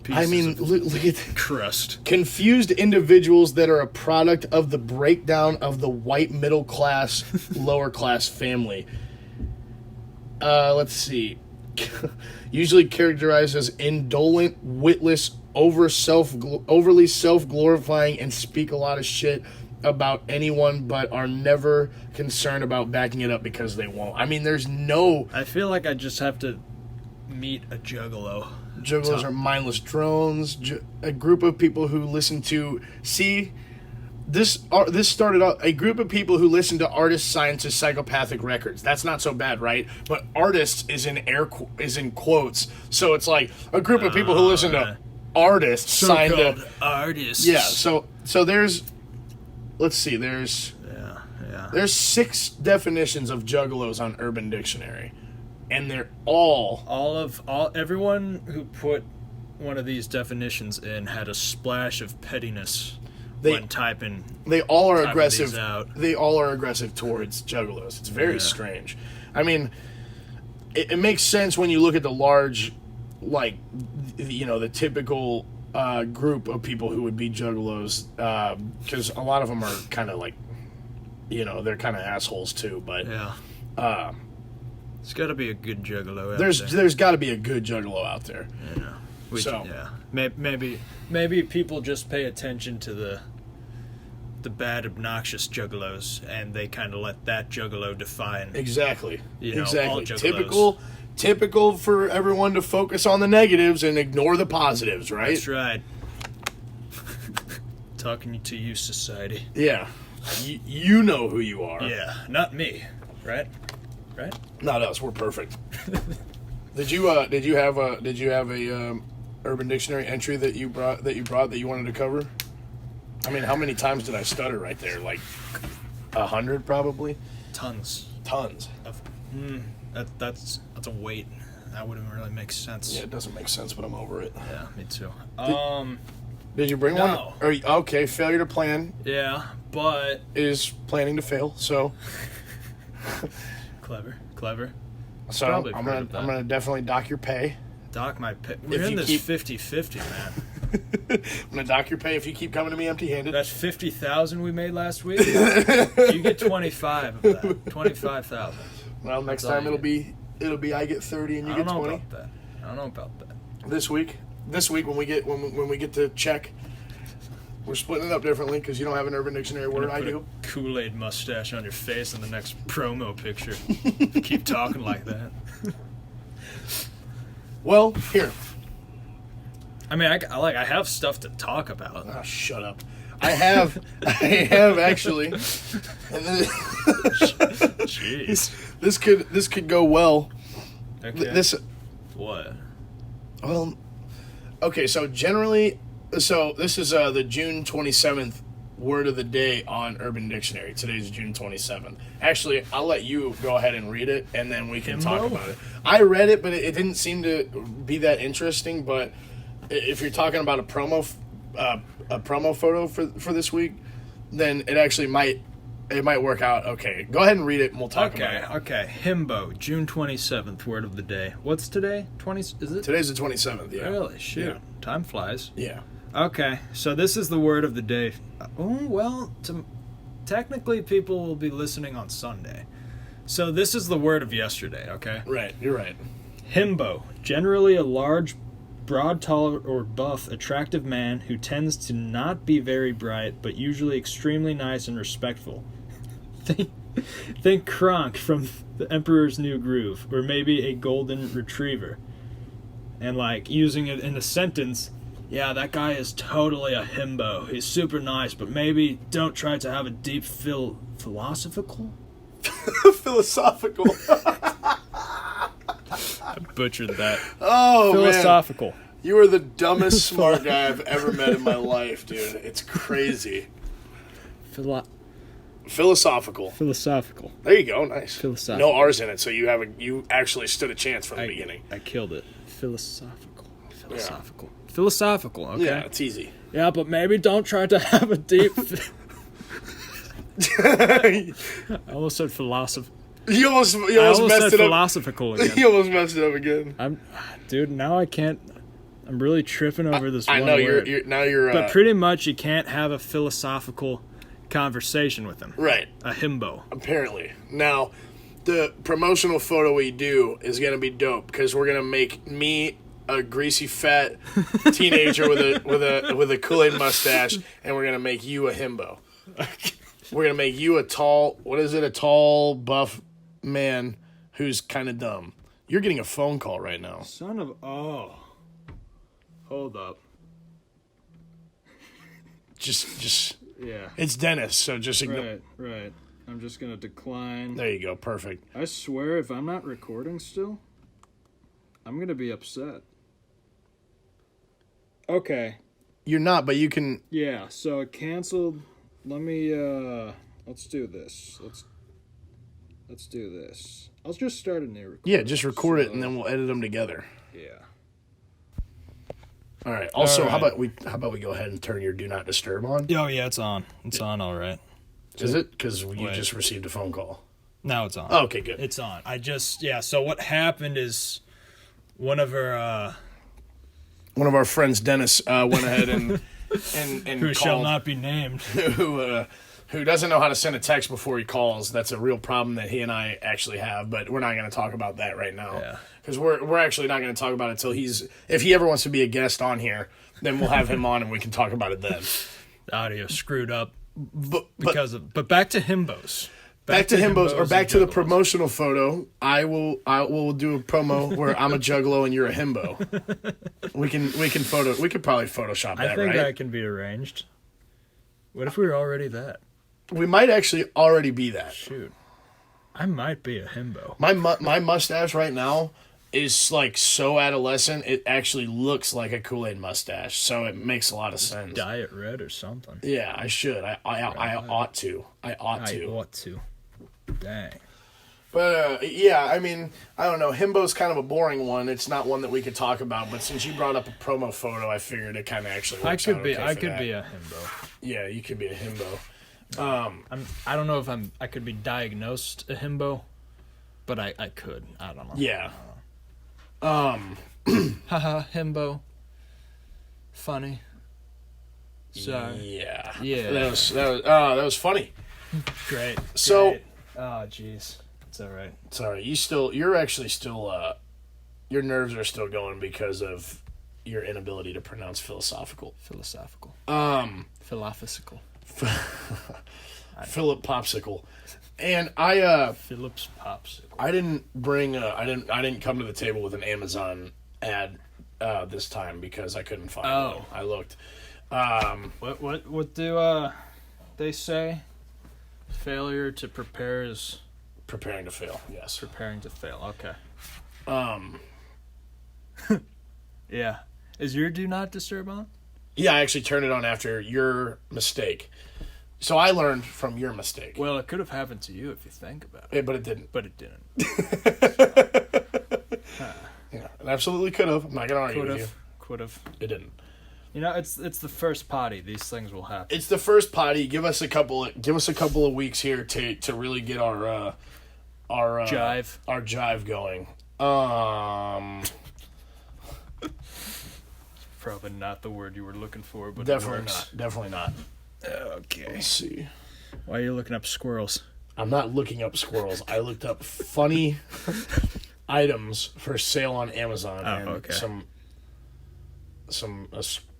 I mean, look at crust. Confused individuals that are a product of the breakdown of the white middle class, lower class family. Let's see. Usually characterized as indolent, witless, overly self-glorifying, and speak a lot of shit about anyone, but are never concerned about backing it up because they won't. I mean, there's no... I feel like I just have to meet a Juggalo. Juggalos are mindless drones. A group of people who listen to... See, this started out... A group of people who listen to artists signed to Psychopathic Records. That's not so bad, right? But artists is in quotes. So it's like a group of people who listen to artists signed to... artists. Yeah, so there's... Let's see, there's 6 definitions of Juggalos on Urban Dictionary. And they're everyone who put one of these definitions in had a splash of pettiness when typing. They all are aggressive. Out. They all are aggressive towards Juggalos. It's very strange. I mean, it makes sense when you look at the large, like, the typical group of people who would be Juggalos, because a lot of them are kind of like, they're kind of assholes too. But There's got to be a good juggalo out There's got to be a good juggalo out there. Yeah. So Maybe people just pay attention to the bad, obnoxious juggalos, and they kind of let that juggalo define. Exactly. All Typical. juggalos. Typical for everyone to focus on the negatives and ignore the positives, right? That's right. Talking to you, society. Yeah. You know who you are. Yeah, not me, right? Right? Not us. We're perfect. Did you have a Urban Dictionary entry that you brought that you wanted to cover? I mean, how many times did I stutter right there? Like 100, probably. Tons. That's a weight. That wouldn't really make sense. Yeah, it doesn't make sense, but I'm over it. Yeah, me too. Did you bring No. one? Okay, failure to plan Yeah, but is planning to fail. So clever. So Probably I'm heard gonna of that. definitely dock your pay. Dock my pay. We're If in you this keep- 50-50, man. I'm gonna dock your pay if you keep coming to me empty-handed. That's 50,000 we made last week. You get 25 of that. 25,000. Well, next That's all time you it'll be I get 30 and you I get don't know 20. about that. I don't know about that. This week when we get to check, we're splitting it up differently because you don't have an Urban Dictionary word. Gonna I put do. a Kool-Aid mustache on your face in the next promo picture. Keep talking like that. Well, here. I mean, I have stuff to talk about. Oh, shut up. I have actually. And Jeez. this could go well. Okay. This What? well, okay. So generally, this is the June 27th word of the day on Urban Dictionary. Today's June 27th. Actually, I'll let you go ahead and read it, and then we can talk Himbo? about it. I read it, but it didn't seem to be that interesting. But if you're talking about a promo photo for this week, then it actually might work out. Okay, go ahead and read it, and we'll talk about it. Okay. Himbo, June 27th, word of the day. What's today? 20? Is it? Today's the 27th. Yeah. Really? Shoot. Yeah. Time flies. Yeah. Okay, so this is the word of the day. Oh, well, technically people will be listening on Sunday. So this is the word of yesterday, okay? Right. You're right. Himbo, generally a large, broad, tall, or buff, attractive man who tends to not be very bright, but usually extremely nice and respectful. Think Kronk from The Emperor's New Groove, or maybe a golden retriever. And like using it in a sentence, yeah, that guy is totally a himbo. He's super nice, but maybe don't try to have a deep philosophical? Philosophical. I butchered that. Oh, Philosophical. man. You are the dumbest smart guy I've ever met in my life, dude. It's crazy. Philosophical. Philosophical. There you go. Nice. Philosophical. No R's in it, so you actually stood a chance from the beginning. I killed it. Philosophical. Philosophical, okay. Yeah, it's easy. Yeah, but maybe don't try to have a deep... I almost said philosophy. You almost I messed almost said it up. philosophical again. You almost messed it up again. Dude, now I can't... I'm really tripping over this I one know word. you're But pretty much you can't have a philosophical conversation with him. right. A himbo. Apparently. Now, the promotional photo we do is gonna be dope because we're gonna make me a greasy fat teenager with a Kool-Aid mustache, and we're gonna make you a himbo. We're gonna make you a tall buff man who's kind of dumb. You're getting a phone call right now. Son of... Oh. Hold up. Just Yeah. it's Dennis, so just ignore. Right. I'm just gonna decline. There you go, perfect. I swear if I'm not recording still, I'm gonna be upset. Okay. You're not, but you can. Yeah, so it canceled. Let me let's do this. Let's do this. I'll just start a new record. Yeah, just record it and then we'll edit them together. Yeah. All right. Also, All how right. about we go ahead and turn your do not disturb on? Oh yeah, it's on. It's on all right. Is it? Because you Wait. just received a phone call. Now it's on. Oh, okay, good. It's on. So what happened is one of our One of our friends, Dennis, went ahead and who called, shall not be named. who doesn't know how to send a text before he calls. That's a real problem that he and I actually have, but we're not going to talk about that right now. Yeah. Because we're actually not going to talk about it until if he ever wants to be a guest on here, then we'll have him on and we can talk about it then. The audio screwed up But back to Himbos. Back to Himbos, or back to the Juggalos. promotional photo. I will do a promo where I'm a juggalo and you're a himbo. We could probably Photoshop that, I think right? that can be arranged. What if we were already that? We might actually already be that. Shoot. I might be a himbo. My mustache right now is like so adolescent. It actually looks like a Kool-Aid mustache, so it makes a lot of sense. Diet red or something. Yeah, I should. I ought to. I ought to. Dang. But, yeah, I mean, I don't know. Himbo's kind of a boring one. It's not one that we could talk about. But since you brought up a promo photo, I figured it kind of actually works out okay I for could that. be a himbo. Yeah, you could be a himbo. I don't know if I could be diagnosed a himbo, but I could. I don't know. Yeah. Haha, himbo. Funny. Sorry. Yeah. Yeah. That was funny. Great. So- Great. Oh, jeez. It's all right. Sorry, you're actually still, your nerves are still going because of your inability to pronounce philosophical. Philosophical. Philosophical. Philip Popsicle. And Phillips Popsicle. I didn't come to the table with an Amazon ad this time because I couldn't find one. I looked. What do they say? Failure to prepare is Preparing to fail. Yes. preparing to fail. Okay. Yeah. Is your do not disturb on? Yeah, I actually turned it on after your mistake. So I learned from your mistake. Well, it could have happened to you if you think about it. Yeah, but it didn't. But it didn't. Yeah, it absolutely could have. I'm not gonna argue with you. Could have. It didn't. You know, it's the first potty. These things will happen. It's the first potty. Give us a couple of weeks here to really get our jive going. Probably not the word you were looking for, but Definitely not. Okay. Let's see. Why are you looking up squirrels? I'm not looking up squirrels. I looked up funny items for sale on Amazon, and okay.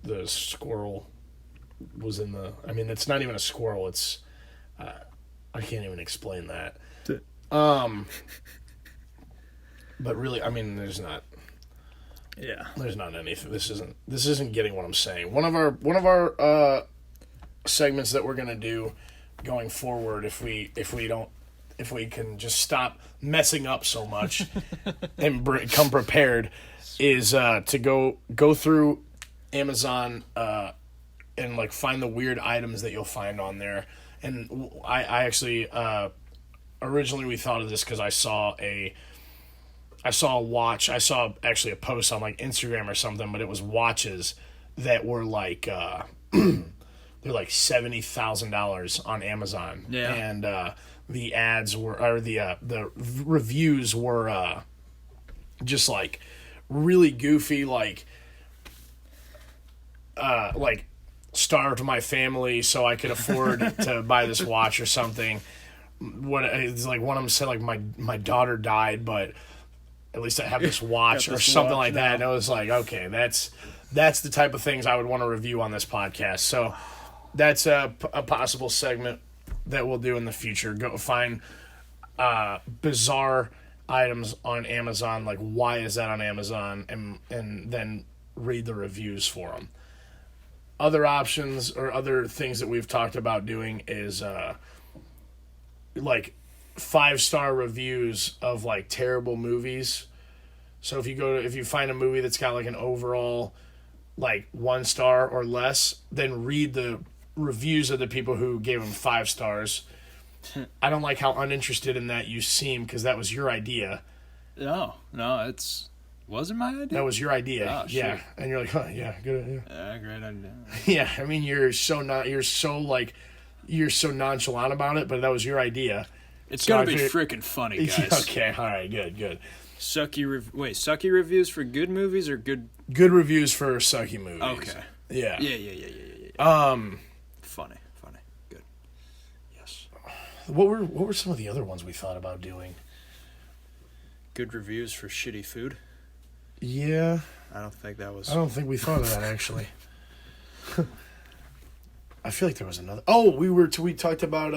The squirrel was in the. I mean, it's not even a squirrel. It's I can't even explain that. But really, I mean, there's not anything. This isn't getting what I'm saying. One of our segments that we're gonna do going forward, if we can just stop messing up so much and come prepared, is to go through Amazon and like find the weird items that you'll find on there. And I actually originally we thought of this because I saw a watch. I saw actually a post on like Instagram or something, but it was watches that were like they're like $70,000 on Amazon. Yeah. And the ads the reviews were just like really goofy, like starved my family so I could afford to buy this watch or something. What it's like one of them said like my daughter died, but at least I have this watch or something like that. And I was like, okay, that's the type of things I would want to review on this podcast. So that's a possible segment that we'll do in the future. Go find bizarre items on Amazon, like why is that on Amazon, and then read the reviews for them. Other options or other things that we've talked about doing is like 5-star reviews of like terrible movies. So if you find a movie that's got like an overall like 1 star or less, then read the reviews of the people who gave them 5 stars. I don't like how uninterested in that you seem because that was your idea. No, wasn't my idea. That was your idea. Oh, yeah, shit. And you're like, huh, yeah, good idea. Yeah, great idea. Yeah, I mean you're so nonchalant about it, but that was your idea. It's So gotta I be figured- freaking funny, guys. Okay, all right, good. Sucky reviews for good movies or good? Good reviews for sucky movies. Okay. Yeah. Yeah. Funny. Good. What were some of the other ones we thought about doing? Good reviews for shitty food. Yeah. I don't think we thought of that, actually. I feel like there was another. Oh, we talked about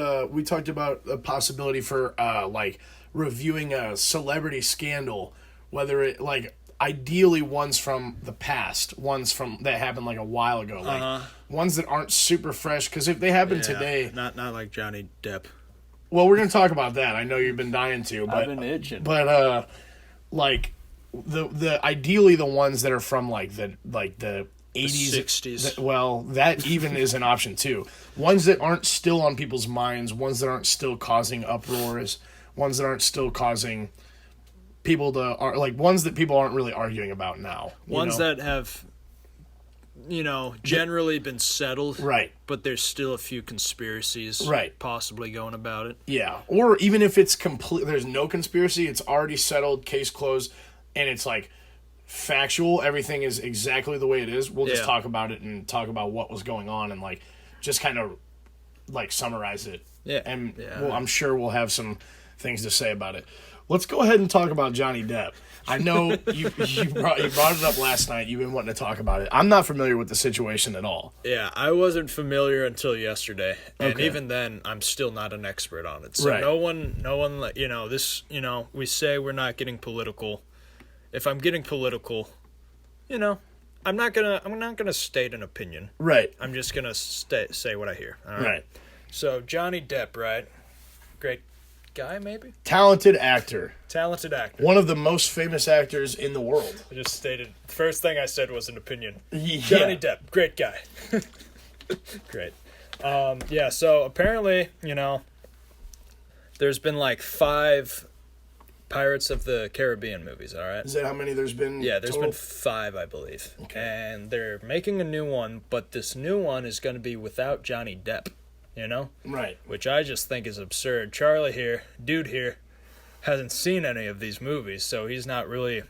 a possibility for like reviewing a celebrity scandal, whether it like ideally ones from the past, ones from that happened like a while ago, like ones that aren't super fresh. Because if they happen today, not like Johnny Depp. Well, we're gonna talk about that. I know you've been dying to, but I've been itching. But like the ideally the ones that are from like the 80s, 60s. Well, that even is an option too. Ones that aren't still on people's minds, ones that aren't still causing uproars, ones that aren't still causing people to like ones that people aren't really arguing about now. Ones that have, generally been settled. Right. But there's still a few conspiracies. Right. Possibly going about it. Yeah. Or even if it's complete, there's no conspiracy. It's already settled, case closed, and it's like factual, everything is exactly the way it is. We'll just talk about it and talk about what was going on and like just kind of like summarize it. Yeah. And well, I'm sure we'll have some things to say about it. Let's go ahead and talk about Johnny Depp. I know you brought it up last night. You've been wanting to talk about it. I'm not familiar with the situation at all. Yeah, I wasn't familiar until yesterday, and even then, I'm still not an expert on it. So no one, we say we're not getting political. If I'm getting political, I'm not gonna state an opinion. Right. I'm just gonna say what I hear. All right. So Johnny Depp, right? Great guy, maybe. Talented actor. One of the most famous actors in the world. I just stated. The first thing I said was an opinion. Yeah. Johnny Depp, great guy. Great. So apparently, there's been like 5 Pirates of the Caribbean movies, all right? Is that how many there's been? Yeah, there's total? been 5, I believe. Okay. And they're making a new one, but this new one is going to be without Johnny Depp, Right. Which I just think is absurd. Charlie here, hasn't seen any of these movies, so he's not really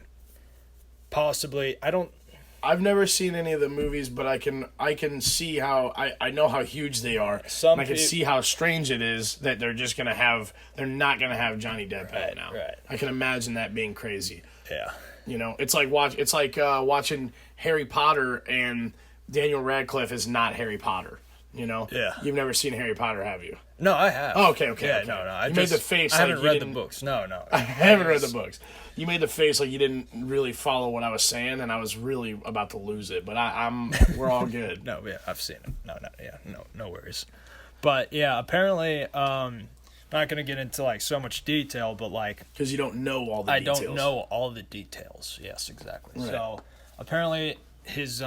I've never seen any of the movies, but I can see how I know how huge they are. And I can see how strange it is that they're not gonna have Johnny Depp in it now. Right. I can imagine that being crazy. Yeah. It's like watching Harry Potter and Daniel Radcliffe is not Harry Potter. Yeah. You've never seen Harry Potter, have you? No, I have. Oh, okay. Yeah, okay. no. You made the face. I like haven't you read the didn't- books. No. I haven't read the books. You made the face like you didn't really follow what I was saying, and I was really about to lose it. But we're all good. No, yeah, I've seen it. No worries. But yeah, apparently, not gonna get into like so much detail, but like because you don't know all the details. I don't know all the details. Yes, exactly. Right. So apparently, his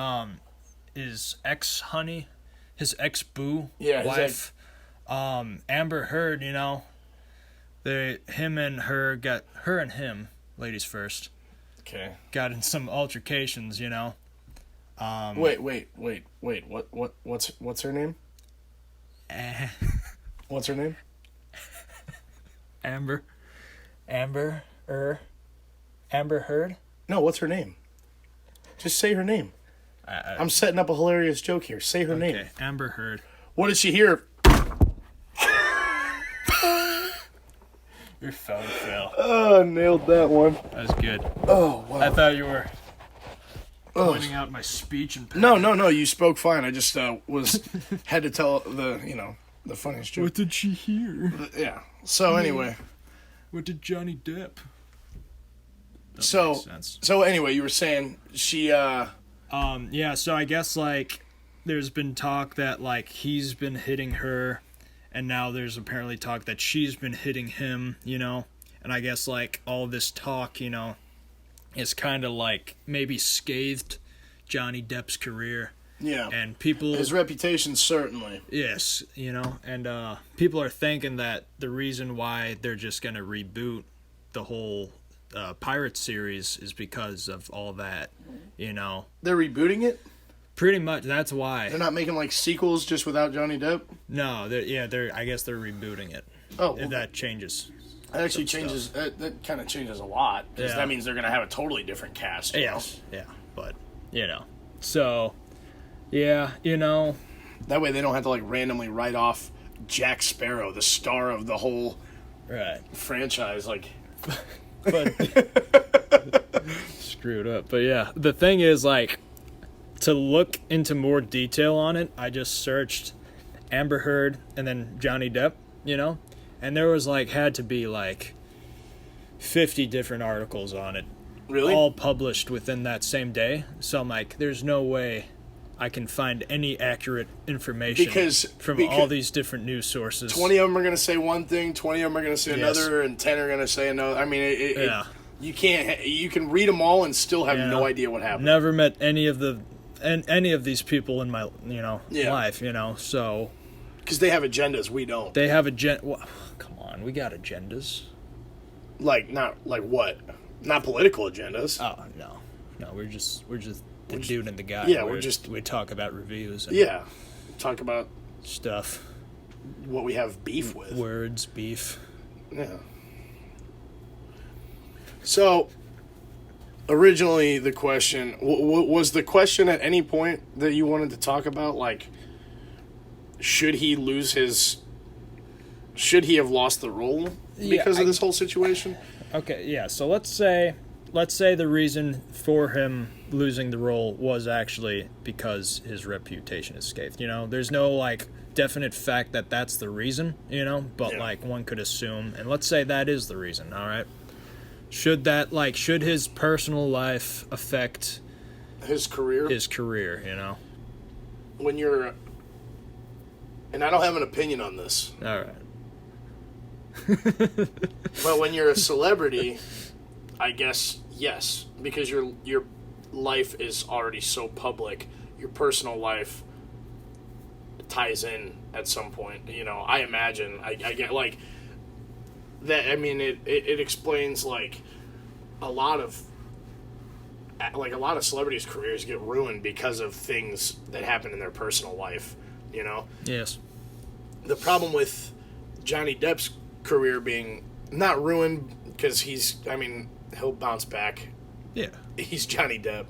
ex-honey, his ex-boo wife, Amber Heard, him and him, ladies first. Okay. Got in some altercations, Wait. What's her name? What's her name? Amber Heard? No, what's her name? Just say her name. I'm setting up a hilarious joke here. Say her name. Okay, Amber Heard. What did she hear? You're Phil. Oh, nailed that one. That was good. Oh, wow. I thought you were pointing out my speech and No, you spoke fine. I just had to tell the funniest joke. What did she hear? Yeah. So anyway. What did Johnny Depp? So anyway, you were saying she so I guess like there's been talk that like he's been hitting her, and now there's apparently talk that she's been hitting him, and I guess like all this talk, is kind of like maybe scathed Johnny Depp's career. Yeah. And his reputation, certainly. Yes, and people are thinking that the reason why they're just going to reboot the whole Pirates series is because of all that, They're rebooting it? Pretty much, that's why. They're not making like sequels just without Johnny Depp? No, I guess they're rebooting it. Oh. Well, if that changes. That actually changes, that kind of changes a lot, because that means they're going to have a totally different cast. Yes, yeah, but, so... Yeah, That way they don't have to like randomly write off Jack Sparrow, the star of the whole Right. franchise. Like, But screwed up. But yeah, the thing is, like, to look into more detail on it, I just searched Amber Heard and then Johnny Depp, and there was had to be 50 different articles on it, really? all published within that same day. So I'm like, there's no way I can find any accurate information from all these different news sources. 20 of them are going to say one thing, 20 of them are going to say another, and 10 are going to say another. I mean, you can't. You can read them all and still have no idea what happened. Never met any of these people in my life. So because they have agendas, we don't. They have well, come on, we got agendas. Not what? Not political agendas. Oh no, we're just the dude and the guy. Yeah, we talk about reviews. And talk about stuff. What we have beef with. Words, beef. Yeah. So, originally the question was the question at any point that you wanted to talk about, should he have lost the role because of this whole situation? Okay, yeah. So let's say the reason for him losing the role was actually because his reputation is scathed. There's no definite fact that that's the reason. But one could assume, and let's say that is the reason. All right. Should his personal life affect his career? His career, When you're, and I don't have an opinion on this. All right. But when you're a celebrity, I guess yes, because your life is already so public. Your personal life ties in at some point. I imagine. I get that. I mean, it explains a lot of celebrities' careers get ruined because of things that happen in their personal life. Yes. The problem with Johnny Depp's career being not ruined because he'll bounce back. Yeah. He's Johnny Depp.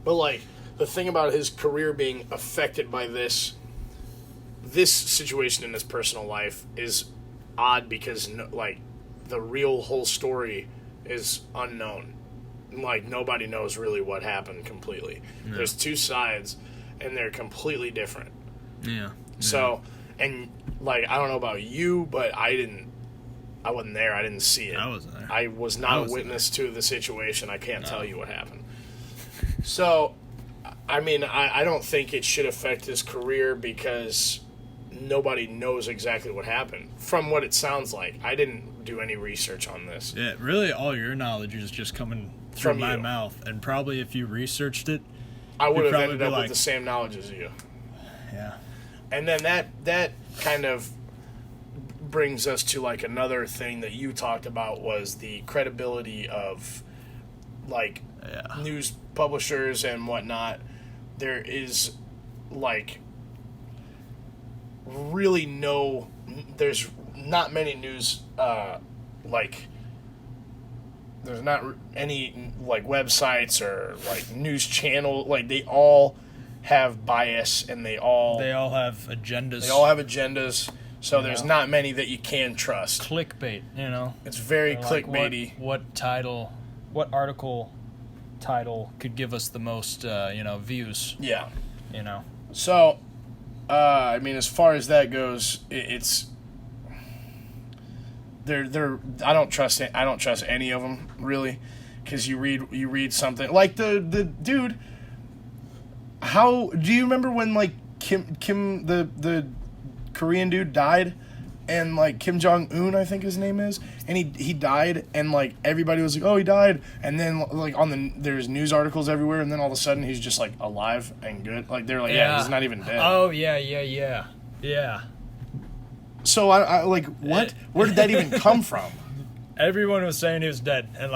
But the thing about his career being affected by this situation in his personal life is odd because the real whole story is unknown. Nobody knows really what happened completely. Yeah. There's two sides and they're completely different. Yeah. So, and I don't know about you, but I wasn't there. I didn't see it. I wasn't there. I was not a witness to the situation. I can't tell you what happened. So, I don't think it should affect his career because nobody knows exactly what happened. From what it sounds like, I didn't do any research on this. Yeah, really, all your knowledge is just coming through my mouth, and probably if you researched it, I would have ended up with the same knowledge as you. Yeah. And then that kind of brings us to another thing that you talked about was the credibility of news publishers and whatnot. There is really there's not many news there's not any websites or news channel, they all have bias and they all have agendas. They all have agendas. So there's not many that you can trust. Clickbait, It's very clickbaity. What article title could give us the most, views? Yeah. So, as far as that goes, it's I don't trust any of them really, because you read something like the dude. How do you remember when Kim the Korean dude died, and Kim Jong-un, I think his name is, and he died, and everybody was oh, he died, and then there's news articles everywhere, and then all of a sudden he's just alive and good, they're yeah, he's not even dead. Oh yeah. So I what? Where did that even come from? Everyone was saying he was dead, and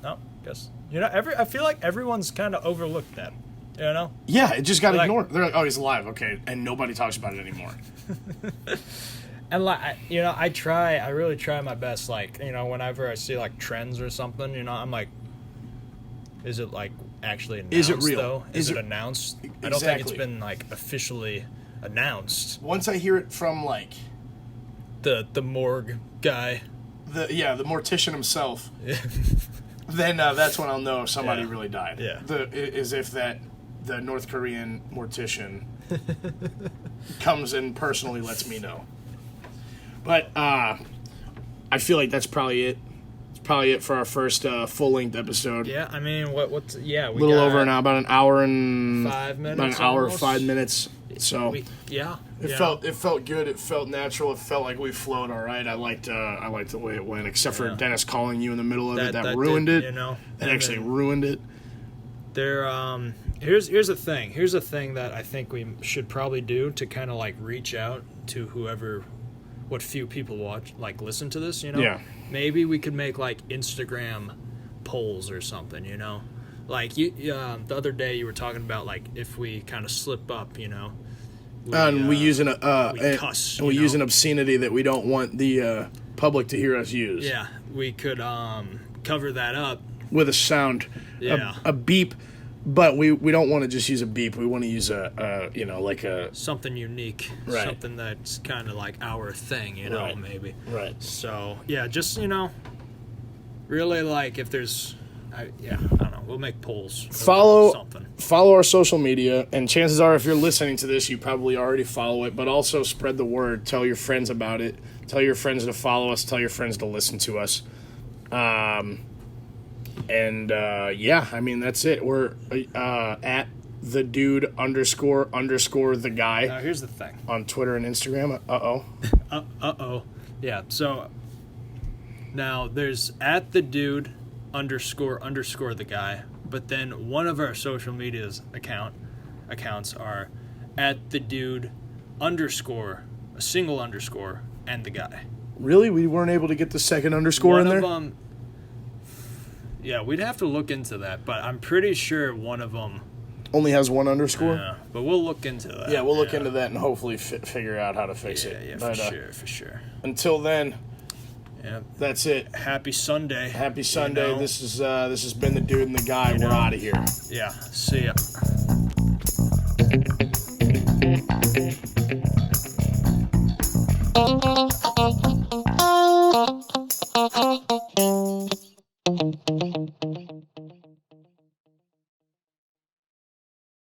no, guess I feel like everyone's kind of overlooked that. Yeah, it just got ignored. They're oh, he's alive, okay, and nobody talks about it anymore. And I really try my best. Whenever I see trends or something, I'm is it actually announced? Is it real? Though? Is it announced? Exactly. I don't think it's been officially announced. Once I hear it from the morgue guy. The mortician himself. Then that's when I'll know somebody really died. Yeah. As if the North Korean mortician comes and personally lets me know. But I feel like that's probably it. It's probably it for our first full-length episode. Yeah, I mean, what's we a little got over now, about an hour and 5 minutes. about an hour, almost. 5 minutes. So it felt good. It felt natural. It felt like we flowed all right. I liked the way it went, except for Dennis calling you in the middle of it. That ruined it. You know, that actually ruined it. Here's the thing. Here's a thing that I think we should probably do to kind of like reach out to what few people listen to this. You know, maybe we could make like Instagram polls or something. You know, like the other day you were talking about like if we kind of slip up, you know. We use an cuss, we use an obscenity that we don't want the public to hear us use. Yeah, we could cover that up with a sound, a beep, but we don't want to just use a beep. We want to use a something unique, right. Something that's kind of like our thing, you know, right. maybe. Right. So yeah, just really like if there's. I don't know. We'll make polls. Follow our social media, and chances are, if you're listening to this, you probably already follow it. But also spread the word. Tell your friends about it. Tell your friends to follow us. Tell your friends to listen to us. I mean that's it. We're at the dude _ the guy. Now here's the thing. On Twitter and Instagram. Yeah. So now there's at the dude _ the guy, but then one of our social media's accounts are at the dude _ a single underscore and the guy. Really? We weren't able to get the second underscore in there? Yeah, we'd have to look into that, but I'm pretty sure one of them only has one underscore. Yeah, but we'll look into that. Yeah, we'll look into that and hopefully figure out how to fix it. Yeah, but, for sure. Until then. Yeah, that's it. Happy Sunday. Happy Sunday. You know? This has been the dude and the guy. We're out of here. Yeah. See ya.